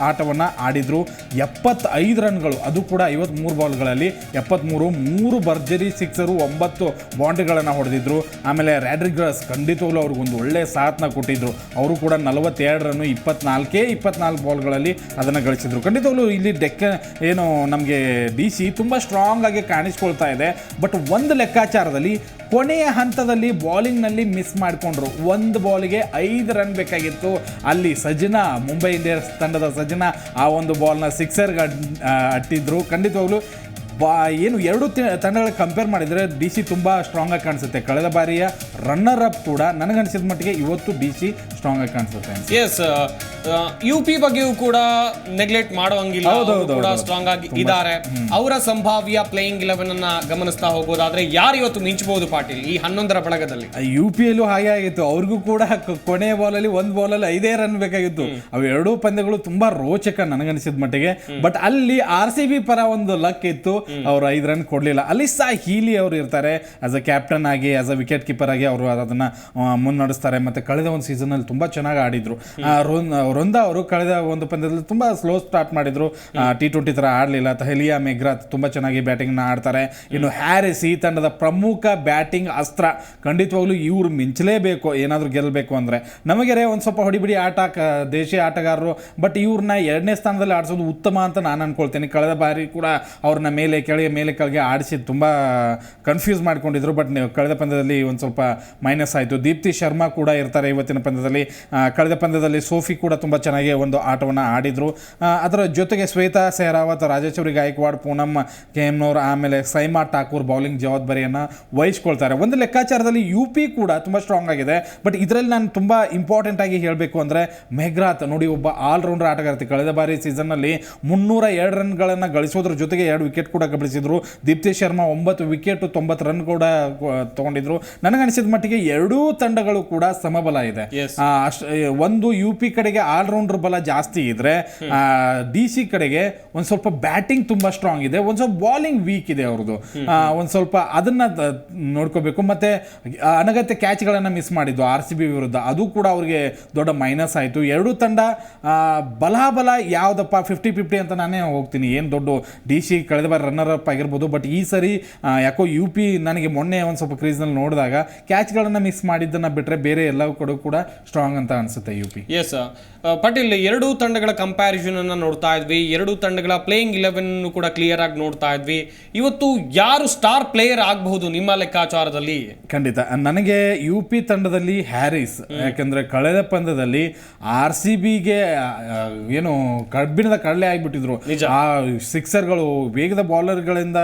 ಆಟವನ್ನು ಆಡಿದರು. 75 ರನ್ಗಳು, ಅದು ಕೂಡ 53 ಬಾಲ್ಗಳಲ್ಲಿ 73, 3 ಭರ್ಜರಿ ಸಿಕ್ಸರು, 9 ಬೌಂಡ್ರಿಗಳನ್ನು ಹೊಡೆದಿದ್ರು. ಆಮೇಲೆ ರಾಡ್ರಿಗಸ್ ಖಂಡಿತವಾಗ್ಲೂ ಅವ್ರಿಗೊಂದು ಒಳ್ಳೆ ಸಾಥ್ನ ಕೊಟ್ಟಿದ್ರು. ಅವರು ಕೂಡ 42 ರನ್ನು 24 ಬಾಲ್ಗಳಲ್ಲಿ ಅದನ್ನು ಗಳಿಸಿದ್ರು. ಖಂಡಿತವಾಗ್ಲೂ ಇಲ್ಲಿ ಏನು ನಮಗೆ DC ತುಂಬ ಸ್ಟ್ರಾಂಗ್ ಆಗಿ ಕಾಣಿಸ್ಕೊಳ್ತಾ ಇದೆ. ಬಟ್ ಒಂದು ಲೆಕ್ಕಾಚಾರದಲ್ಲಿ ಕೊನೆಯ ಹಂತದಲ್ಲಿ ಬಾಲಿಂಗ್ನಲ್ಲಿ ಮಿಸ್ ಮಾಡಿಕೊಂಡ್ರು. ಒಂದು ಬಾಲಿಗೆ 5 ರನ್ ಬೇಕಾಗಿತ್ತು. ಅಲ್ಲಿ ಸಜ್ಜನಾ, ಮುಂಬೈ ಇಂಡಿಯನ್ಸ್ ತಂಡದ ಸಜ್ಜನಾ ಆ ಒಂದು ಬಾಲ್ನ ಸಿಕ್ಸರ್ಗೆ ಅಟ್ಟಿದ್ರು. ಖಂಡಿತವಾಗ್ಲೂ ಏನು ಎರಡು ತಂಡಗಳಿಗೆ ಕಂಪೇರ್ ಮಾಡಿದರೆ DC ತುಂಬ ಸ್ಟ್ರಾಂಗ್ ಆಗಿ ಕಾಣಿಸುತ್ತೆ. ಕಳೆದ ಬಾರಿಯ ರನ್ನರ್ ಅಪ್ ಕೂಡ ನನಗನ್ಸಿದ ಮಟ್ಟಿಗೆ ಇವತ್ತು DC ಸ್ಟ್ರಾಂಗ್ ಆಗಿ ಕಾಣಿಸುತ್ತೆ. ಎಸ್, UP ಬಗ್ಗೆಯೂ ಕೂಡ ನೆಗ್ಲೆಕ್ಟ್ ಮಾಡುವಂಗಿಲ್ಲ, ಕೂಡ ಸ್ಟ್ರಾಂಗ್ ಆಗಿ ಇದ್ದಾರೆ. ಅವರ ಸಂಭಾವ್ಯ ಪ್ಲೇಯಿಂಗ್ 11 ಅನ್ನ ಗಮನಿಸ್ತಾ ಹೋಗೋದಾದ್ರೆ ಯಾರು ಇವತ್ತು ಮಿಂಚಬಹುದು ಪಾಟೀಲ್ ಈ 11ರ ಬಳಗದಲ್ಲಿ? UPಯಲ್ಲೂ ಹಾಗೆ ಆಗಿತ್ತು. ಅವ್ರಿಗೂ ಕೂಡ ಕೊನೆಯ ಬಾಲಲ್ಲಿ 1 ಬಾಲಲ್ಲಿ 5 ರನ್ ಬೇಕಾಗಿತ್ತು. ಅವು ಎರಡೂ ಪಂದ್ಯಗಳು ತುಂಬಾ ರೋಚಕ ನನಗನ್ಸಿದ ಮಟ್ಟಿಗೆ. ಬಟ್ ಅಲ್ಲಿ RCB ಪರ ಒಂದು ಲಕ್ ಇತ್ತು, ಅವರು 5 ರನ್ ಕೊಡಲಿಲ್ಲ. ಅಲಿಸಾ ಹೀಲಿ ಅವರು ಇರ್ತಾರೆ ಆಸ್ ಅ ಕ್ಯಾಪ್ಟನ್ ಆಗಿ, ಆಸ್ ಅ ವಿಕೆಟ್ ಕೀಪರ್ ಆಗಿ ಅವರು ಅದನ್ನು ಮುನ್ನಡೆಸ್ತಾರೆ. ಮತ್ತು ಕಳೆದ ಒಂದು ಸೀಸನಲ್ಲಿ ತುಂಬ ಚೆನ್ನಾಗಿ ಆಡಿದರು. ರೊಂದಾ ಅವರು ಕಳೆದ ಒಂದು ಪಂದ್ಯದಲ್ಲಿ ತುಂಬ ಸ್ಲೋ ಸ್ಟಾರ್ಟ್ ಮಾಡಿದರು, T20 ಥರ ಆಡಲಿಲ್ಲ. ತಹಲಿಯಾ ಮೆಗ್ರಾತ್ ತುಂಬ ಚೆನ್ನಾಗಿ ಬ್ಯಾಟಿಂಗ್ನ ಆಡ್ತಾರೆ. ಇನ್ನು ಹ್ಯಾರಿಸ್ ಈ ತಂಡದ ಪ್ರಮುಖ ಬ್ಯಾಟಿಂಗ್ ಅಸ್ತ್ರ. ಖಂಡಿತವಾಗ್ಲೂ ಇವರು ಮಿಂಚಲೇಬೇಕು ಏನಾದರೂ ಗೆಲ್ಲಬೇಕು ಅಂದರೆ. ನಮಗೆ ಒಂದು ಸ್ವಲ್ಪ ಹೊಡಿಬಿಡಿ ದೇಶೀಯ ಆಟಗಾರರು, ಬಟ್ ಇವ್ರನ್ನ 2ನೇ ಸ್ಥಾನದಲ್ಲಿ ಆಡಿಸೋದು ಉತ್ತಮ ಅಂತ ನಾನು ಅಂದ್ಕೊಳ್ತೀನಿ. ಕಳೆದ ಬಾರಿ ಕೂಡ ಅವ್ರನ್ನ ಮೇಲೆ ಕೆಳಗೆ ಆಡಿಸಿ ತುಂಬ ಕನ್ಫ್ಯೂಸ್ ಮಾಡ್ಕೊಂಡಿದ್ರು. ಬಟ್ ಕಳೆದ ಪಂದ್ಯದಲ್ಲಿ ಒಂದು ಸ್ವಲ್ಪ ಮೈನಸ್ ಆಯಿತು. ದೀಪ್ತಿ ಶರ್ಮಾ ಕೂಡ ಇರ್ತಾರೆ ಇವತ್ತಿನ ಪಂದ್ಯದಲ್ಲಿ. ಕಳೆದ ಪಂದ್ಯದಲ್ಲಿ ಸೋಫಿ ಕೂಡ ತುಂಬ ಚೆನ್ನಾಗಿ ಒಂದು ಆಟವನ್ನು ಆಡಿದರು. ಅದರ ಜೊತೆಗೆ ಶ್ವೇತಾ ಸೆಹರಾವತ್, ರಾಜೇಶ್ವರಿ ಗಾಯಕ್ವಾಡ್, ಪೂನಮ್ ಕೆಎಂನವ್ರು, ಆಮೇಲೆ ಸೈಮಾ ಠಾಕೂರ್ ಬೌಲಿಂಗ್ ಜವಾಬ್ದಾರಿಯನ್ನು ವಹಿಸ್ಕೊಳ್ತಾರೆ. ಒಂದು ಲೆಕ್ಕಾಚಾರದಲ್ಲಿ UP ಕೂಡ ತುಂಬ ಸ್ಟ್ರಾಂಗ್ ಆಗಿದೆ. ಬಟ್ ಇದರಲ್ಲಿ ನಾನು ತುಂಬ ಇಂಪಾರ್ಟೆಂಟ್ ಆಗಿ ಹೇಳಬೇಕು ಅಂದರೆ ಮೆಗ್ರಾತ್ ನೋಡಿ, ಒಬ್ಬ ಆಲ್ರೌಂಡರ್ ಆಟಗಾರ್ತಿ. ಕಳೆದ ಬಾರಿ ಸೀಸನ್ನಲ್ಲಿ 302 ರನ್ಗಳನ್ನು ಗಳಿಸೋದ್ರ ಜೊತೆಗೆ 2 ವಿಕೆಟ್ ಕೂಡ ಗಳಿಸಿದ್ರು. ದೀಪ್ತಿ ಶರ್ಮಾ 9 ವಿಕೆಟ್ 90 ರನ್ ಕೂಡ ತಗೊಂಡಿದ್ರು. ನನಗನ್ಸಿದ ಮಟ್ಟಿಗೆ ಎರಡೂ ತಂಡಗಳು ಕೂಡ ಸಮಬಲ ಇದೆ. ಒಂದು UP ಕಡೆಗೆ ಆಲ್ರೌಂಡರ್ ಬಲ ಜಾಸ್ತಿ ಇದ್ರೆ DC ಕಡೆಗೆ ಒಂದು ಸ್ವಲ್ಪ ಬ್ಯಾಟಿಂಗ್ ತುಂಬಾ ಸ್ಟ್ರಾಂಗ್ ಇದೆ, ಒಂದು ಸ್ವಲ್ಪ ಬಾಲಿಂಗ್ ವೀಕ್ ಇದೆ ಅವ್ರದ್ದು. ಒಂದು ಸ್ವಲ್ಪ ಅದನ್ನ ನೋಡ್ಕೋಬೇಕು. ಮತ್ತೆ ಅನಗತ್ಯ ಕ್ಯಾಚ್ಗಳನ್ನು ಮಿಸ್ ಮಾಡಿದ್ದು RCB ವಿರುದ್ಧ, ಅದು ಕೂಡ ಅವ್ರಿಗೆ ದೊಡ್ಡ ಮೈನಸ್ ಆಯಿತು. ಎರಡೂ ತಂಡ ಬಲ ಯಾವ್ದಪ್ಪ 50-50 ಅಂತ ನಾನೇ ಹೋಗ್ತೀನಿ. ಏನು ದೊಡ್ಡ DC ಕಳೆದ ಬಾರಿ ರನ್ನರ್ ಅಪ್ ಆಗಿರ್ಬೋದು. ಬಟ್ ಈ ಸರಿ ಯಾಕೋ ಯು ಪಿ ನನಗೆ ಮೊನ್ನೆ ಒಂದು ಸ್ವಲ್ಪ ಕ್ರೀಸ್ನಲ್ಲಿ ನೋಡಿದಾಗ ಕ್ಯಾಚ್ಗಳನ್ನು ಮಿಸ್ ಮಾಡಿದ್ದನ್ನು ಬಿಟ್ಟರೆ ಬೇರೆ ಎಲ್ಲವೂ ಕೂಡ ಸ್ಟ್ರಾಂಗ್ ಅಂತ ಅನಿಸುತ್ತೆ ಯು ಪಿ. ಎಸ್ ಪಾಟೀಲ್, ಎರಡೂ ತಂಡಗಳ ಕಂಪ್ಯಾರಿಸನ್ ಅನ್ನ ನೋಡ್ತಾ ಇದ್ವಿ, ಎರಡೂ ತಂಡಗಳ ಪ್ಲೇಯಿಂಗ್ 11 ಕೂಡ ಕ್ಲಿಯರ್ ಆಗಿ ನೋಡ್ತಾ ಇದ್ವಿ. ಇವತ್ತು ಯಾರು ಸ್ಟಾರ್ ಪ್ಲೇಯರ್ ಆಗಬಹುದು ನಿಮ್ಮ ಲೆಕ್ಕಾಚಾರದಲ್ಲಿ? ಖಂಡಿತ ನನಗೆ ಯು ಪಿ ತಂಡದಲ್ಲಿ ಹ್ಯಾರಿಸ್, ಯಾಕಂದ್ರೆ ಕಳೆದ ಪಂದ್ಯದಲ್ಲಿ RCBಗೆ ಏನು ಕಬ್ಬಿಣದ ಕಡಲೆ ಆಗಿಬಿಟ್ಟಿದ್ರು. ಆ ಸಿಕ್ಸರ್ಗಳು, ವೇಗದ ಬೌಲರ್ಗಳಿಂದ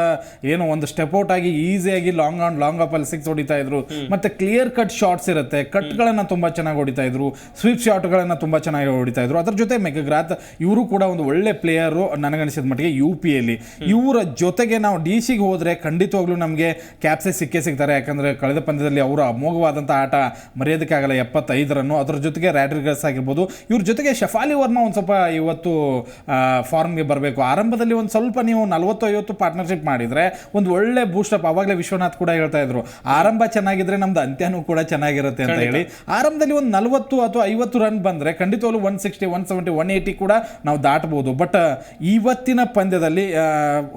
ಏನು ಒಂದು ಸ್ಟೆಪ್ ಔಟ್ ಆಗಿ ಈಸಿಯಾಗಿ ಲಾಂಗ್ ಆಫ್ ಅಲ್ಲಿ ಸಿಕ್ಸ್ ಹೊಡಿತಾ ಇದ್ರು. ಮತ್ತೆ ಕ್ಲಿಯರ್ ಕಟ್ ಶಾಟ್ಸ್ ಇರುತ್ತೆ, ಕಟ್ಗಳನ್ನ ತುಂಬಾ ಚೆನ್ನಾಗಿ ಹೊಡಿತಾ ಇದ್ರು, ಸ್ವೀಪ್ ಶಾಟ್ಗಳನ್ನ ತುಂಬಾ ಚೆನ್ನಾಗಿ ಹೊಡಿತಾ ಇದ್ರು. ಅದ್ರ ಜೊತೆ ಮೆಗಗ್ರಾತ್ ಇವರು ಕೂಡ ಒಂದು ಒಳ್ಳೆ ಪ್ಲೇಯರು ನನಗನ್ಸಿದ ಮಟ್ಟಿಗೆ ಯು ಪಿ ಯಲ್ಲಿ. ಇವರ ಜೊತೆಗೆ ನಾವು DC ಹೋದ್ರೆ ಖಂಡಿತವಾಗ್ಲೂ ನಮಗೆ ಕ್ಯಾಪ್ಸೆ ಸಿಗ್ತಾರೆ. ಯಾಕಂದ್ರೆ ಕಳೆದ ಪಂದ್ಯದಲ್ಲಿ ಅವರ ಅಮೋಘವಾದಂಥ ಆಟ ಮರೆಯೋದಕ್ಕಾಗಲ್ಲ, 75 ರನ್ನು. ಅದ್ರ ಜೊತೆಗೆ ರ್ಯಾಡ್ರಿಗಸ್ ಆಗಿರ್ಬೋದು, ಇವ್ರ ಜೊತೆಗೆ ಶಫಾಲಿ ವರ್ಮಾ ಒಂದು ಸ್ವಲ್ಪ ಇವತ್ತು ಫಾರ್ಮ್ಗೆ ಬರಬೇಕು. ಆರಂಭದಲ್ಲಿ ಒಂದು ಸ್ವಲ್ಪ ನೀವು 40-50 ಪಾರ್ಟ್ನರ್ಶಿಪ್ ಮಾಡಿದ್ರೆ ಒಂದು ಒಳ್ಳೆ ಬೂಸ್ಟಪ್. ಅವಾಗಲೇ ವಿಶ್ವನಾಥ್ ಕೂಡ ಹೇಳ್ತಾ ಇದ್ರು, ಆರಂಭ ಚೆನ್ನಾಗಿದ್ರೆ ನಮ್ದು ಅಂತ್ಯನೂ ಕೂಡ ಚೆನ್ನಾಗಿರುತ್ತೆ ಅಂತ ಹೇಳಿ. ಆರಂಭದಲ್ಲಿ ಒಂದು 40 ಅಥವಾ 50 ರನ್ ಬಂದ್ರೆ ಖಂಡಿತವಾಗ್ಲೂ 160, 170, 180 ಕೂಡ ನಾವು ದಾಟಬಹುದು. ಬಟ್ ಇವತ್ತಿನ ಪಂದ್ಯದಲ್ಲಿ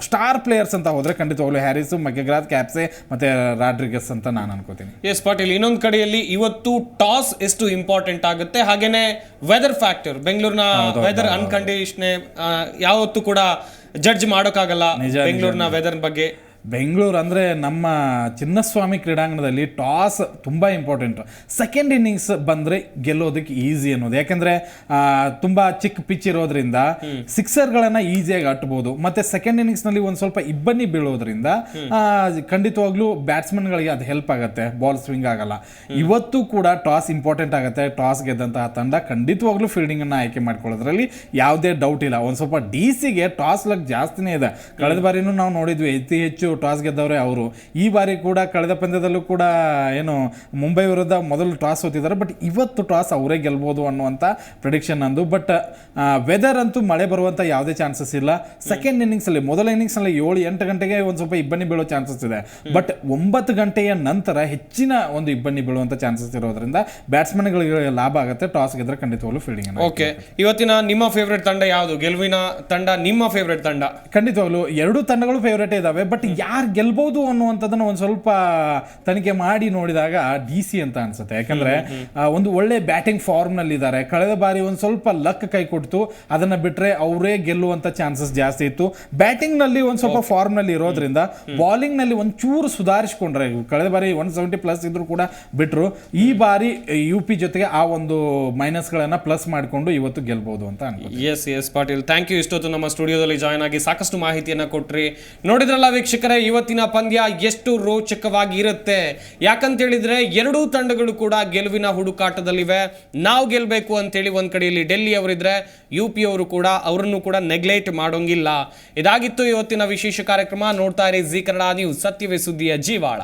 ಸ್ಟಾರ್ ಪ್ಲೇಯರ್ಸ್ ಅಂತ ಹೋದ್ರೆ ಖಂಡಿತವಾಗ್ಲೂ ಹ್ಯಾರಿಸ್, ಮೆಗಗ್ರಾತ್, ಕ್ಯಾಪ್ಸೆ ಮತ್ತೆ ರಾಡ್ರಿಗಸ್ ಅಂತ ನಾನು ಅನ್ಕೋತೀನಿ. ಎಸ್ ಪಾಟೀಲ್, ಇನ್ನೊಂದು ಕಡೆಯಲ್ಲಿ ಇವತ್ತು ಟಾಸ್ ಎಷ್ಟು ಇಂಪಾರ್ಟೆಂಟ್ ಆಗುತ್ತೆ, ಹಾಗೇನೆ ವೆದರ್ ಫ್ಯಾಕ್ಟರ್, ಬೆಂಗಳೂರಿನ ವೆದರ್ ಅನ್ಕಂಡೀಷನ್ ಯಾವತ್ತೂ ಕೂಡ ಜಡ್ಜ್ ಮಾಡೋಕ್ಕಾಗಲ್ಲ ಬೆಂಗಳೂರಿನ ವೆದರ್ ಬಗ್ಗೆ. ಬೆಂಗಳೂರು ಅಂದರೆ ನಮ್ಮ ಚಿನ್ನಸ್ವಾಮಿ ಕ್ರೀಡಾಂಗಣದಲ್ಲಿ ಟಾಸ್ ತುಂಬ ಇಂಪಾರ್ಟೆಂಟು. ಸೆಕೆಂಡ್ ಇನ್ನಿಂಗ್ಸ್ ಬಂದರೆ ಗೆಲ್ಲೋದಕ್ಕೆ ಈಸಿ ಅನ್ನೋದು, ಯಾಕೆಂದರೆ ತುಂಬ ಚಿಕ್ಕ ಪಿಚ್ ಇರೋದ್ರಿಂದ ಸಿಕ್ಸರ್ಗಳನ್ನು ಈಸಿಯಾಗಿ ಅಟ್ಬೋದು. ಮತ್ತು ಸೆಕೆಂಡ್ ಇನ್ನಿಂಗ್ಸ್ನಲ್ಲಿ ಒಂದು ಸ್ವಲ್ಪ ಇಬ್ಬನಿ ಬೀಳೋದ್ರಿಂದ ಖಂಡಿತವಾಗ್ಲೂ ಬ್ಯಾಟ್ಸ್ಮನ್ಗಳಿಗೆ ಅದು ಹೆಲ್ಪ್ ಆಗುತ್ತೆ, ಬಾಲ್ ಸ್ವಿಂಗ್ ಆಗಲ್ಲ. ಇವತ್ತು ಕೂಡ ಟಾಸ್ ಇಂಪಾರ್ಟೆಂಟ್ ಆಗುತ್ತೆ. ಟಾಸ್ ಗೆದ್ದಂತಹ ತಂಡ ಖಂಡಿತವಾಗ್ಲೂ ಫೀಲ್ಡಿಂಗನ್ನು ಆಯ್ಕೆ ಮಾಡ್ಕೊಳ್ಳೋದ್ರಲ್ಲಿ ಯಾವುದೇ ಡೌಟ್ ಇಲ್ಲ. ಒಂದು ಸ್ವಲ್ಪ DCಗೆ ಟಾಸ್ ಲಕ್ ಜಾಸ್ತಿನೇ ಇದೆ. ಕಳೆದ ಬಾರಿನೂ ನಾವು ನೋಡಿದ್ವಿ, ಅತಿ ಹೆಚ್ಚು ಟಾಸ್ ಗೆದ್ದವ್ರೆ ಅವರು. ಈ ಬಾರಿ ಕೂಡ ಕಳೆದ ಪಂದ್ಯದಲ್ಲೂ ಕೂಡ ಏನು ಮುಂಬೈ ವಿರುದ್ಧ ಮೊದಲು ಟಾಸ್ ಸೋತಿದ್ದಾರೆ, ಬಟ್ ಇವತ್ತು ಟಾಸ್ ಅವರೇ ಗೆಲ್ಬೋದು ಅನ್ನುವಂಥ ಪ್ರಿಡಿಕ್ಷನ್ ನಂದು. ಬಟ್ ವೆದರ್ ಅಂತೂ ಮಳೆ ಬರುವಂಥ ಯಾವುದೇ ಚಾನ್ಸಸ್ ಇಲ್ಲ. ಸೆಕೆಂಡ್ ಇನ್ನಿಂಗ್ಸಲ್ಲಿ, ಮೊದಲ ಇನ್ನಿಂಗ್ಸಲ್ಲಿ 7-8 ಗಂಟೆಗೆ ಒಂದು ಸ್ವಲ್ಪ ಇಬ್ಬನಿ ಬೀಳೋ ಚಾನ್ಸಸ್ ಇದೆ. ಬಟ್ 9 ಗಂಟೆಯ ನಂತರ ಹೆಚ್ಚಿನ ಒಂದು ಇಬ್ಬನಿ ಬೀಳುವಂಥ ಚಾನ್ಸಸ್ ಇರೋದ್ರಿಂದ ಬ್ಯಾಟ್ಸ್ಮನ್ಗಳಿಗೆ ಲಾಭ ಆಗುತ್ತೆ. ಟಾಸ್ ಗೆದ್ರೆ ಖಂಡಿತವಾಗ್ಲೂ ಫೀಲ್ಡಿಂಗ್. ಓಕೆ, ಇವತ್ತಿನ ನಿಮ್ಮ ಫೇವ್ರೆಟ್ ತಂಡ ಯಾವುದು? ಗೆಲುವಿನ ತಂಡ ನಿಮ್ಮ ಫೇವ್ರೆಟ್ ತಂಡ? ಖಂಡಿತವಾಗ್ಲೂ ಎರಡೂ ತಂಡಗಳು ಫೇವ್ರೇಟ್ ಇದಾವೆ. ಬಟ್ ಯಾರು ಗೆಲ್ಬಹುದು ಅನ್ನುವಂಥದ್ದನ್ನು ಒಂದು ಸ್ವಲ್ಪ ತನಿಖೆ ಮಾಡಿ ನೋಡಿದಾಗ DC ಅಂತ ಅನ್ಸುತ್ತೆ. ಯಾಕಂದ್ರೆ ಒಂದು ಒಳ್ಳೆ ಬ್ಯಾಟಿಂಗ್ ಫಾರ್ಮ್ ನಲ್ಲಿ ಇದ್ದಾರೆ. ಕಳೆದ ಬಾರಿ ಒಂದು ಸ್ವಲ್ಪ ಲಕ್ ಕೈ ಕೊಡ್ತು, ಅದನ್ನ ಬಿಟ್ರೆ ಅವರೇ ಗೆಲ್ಲುವಂತ ಚಾನ್ಸಸ್ ಜಾಸ್ತಿ ಇತ್ತು. ಬ್ಯಾಟಿಂಗ್ ನಲ್ಲಿ ಒಂದು ಸ್ವಲ್ಪ ಫಾರ್ಮ್ ನಲ್ಲಿ ಇರೋದ್ರಿಂದ ಬಾಲಿಂಗ್ ನಲ್ಲಿ ಒಂಚೂರು ಸುಧಾರಿಸಿಕೊಂಡ್ರೆ, ಕಳೆದ ಬಾರಿ 170+ ಇದ್ರು ಕೂಡ ಬಿಟ್ರು, ಈ ಬಾರಿ UP ಜೊತೆಗೆ ಆ ಒಂದು ಮೈನಸ್ ಗಳನ್ನ ಪ್ಲಸ್ ಮಾಡಿಕೊಂಡು ಇವತ್ತು ಗೆಲ್ಬಹುದು ಅಂತ ಅನ್ಕೋತೀನಿ. S Patil, thank you. ಇಷ್ಟೊತ್ತು ನಮ್ಮ ಸ್ಟುಡಿಯೋದಲ್ಲಿ ಜಾಯ್ನ್ ಆಗಿ ಸಾಕಷ್ಟು ಮಾಹಿತಿಯನ್ನ ಕೊಟ್ರಿ. ನೋಡಿದ್ರಲ್ಲ ವೀಕ್ಷಕರೇ, ಇವತ್ತಿನ ಪಂದ್ಯ ಎಷ್ಟು ರೋಚಕವಾಗಿ ಇರುತ್ತೆ. ಯಾಕಂತ ಹೇಳಿದ್ರೆ ಎರಡೂ ತಂಡಗಳು ಕೂಡ ಗೆಲುವಿನ ಹುಡುಕಾಟದಲ್ಲಿವೆ. ನಾವು ಗೆಲ್ಲಬೇಕು ಅಂತೇಳಿ ಒಂದ್ ಕಡೆಯಲ್ಲಿ ಡೆಲ್ಲಿ ಅವರಿದ್ರೆ, UP ಅವರು ಕೂಡ ಅವರನ್ನು ಕೂಡ ನೆಗ್ಲೆಕ್ಟ್ ಮಾಡೋಂಗಿಲ್ಲ. ಇದಾಗಿತ್ತು ಇವತ್ತಿನ ವಿಶೇಷ ಕಾರ್ಯಕ್ರಮ. ನೋಡ್ತಾ ಇರಿ ಜಿ ಕನ್ನಡ ನ್ಯೂಸ್, ಸತ್ಯವೇ ಸುದ್ದಿಯ ಜೀವಾಳ.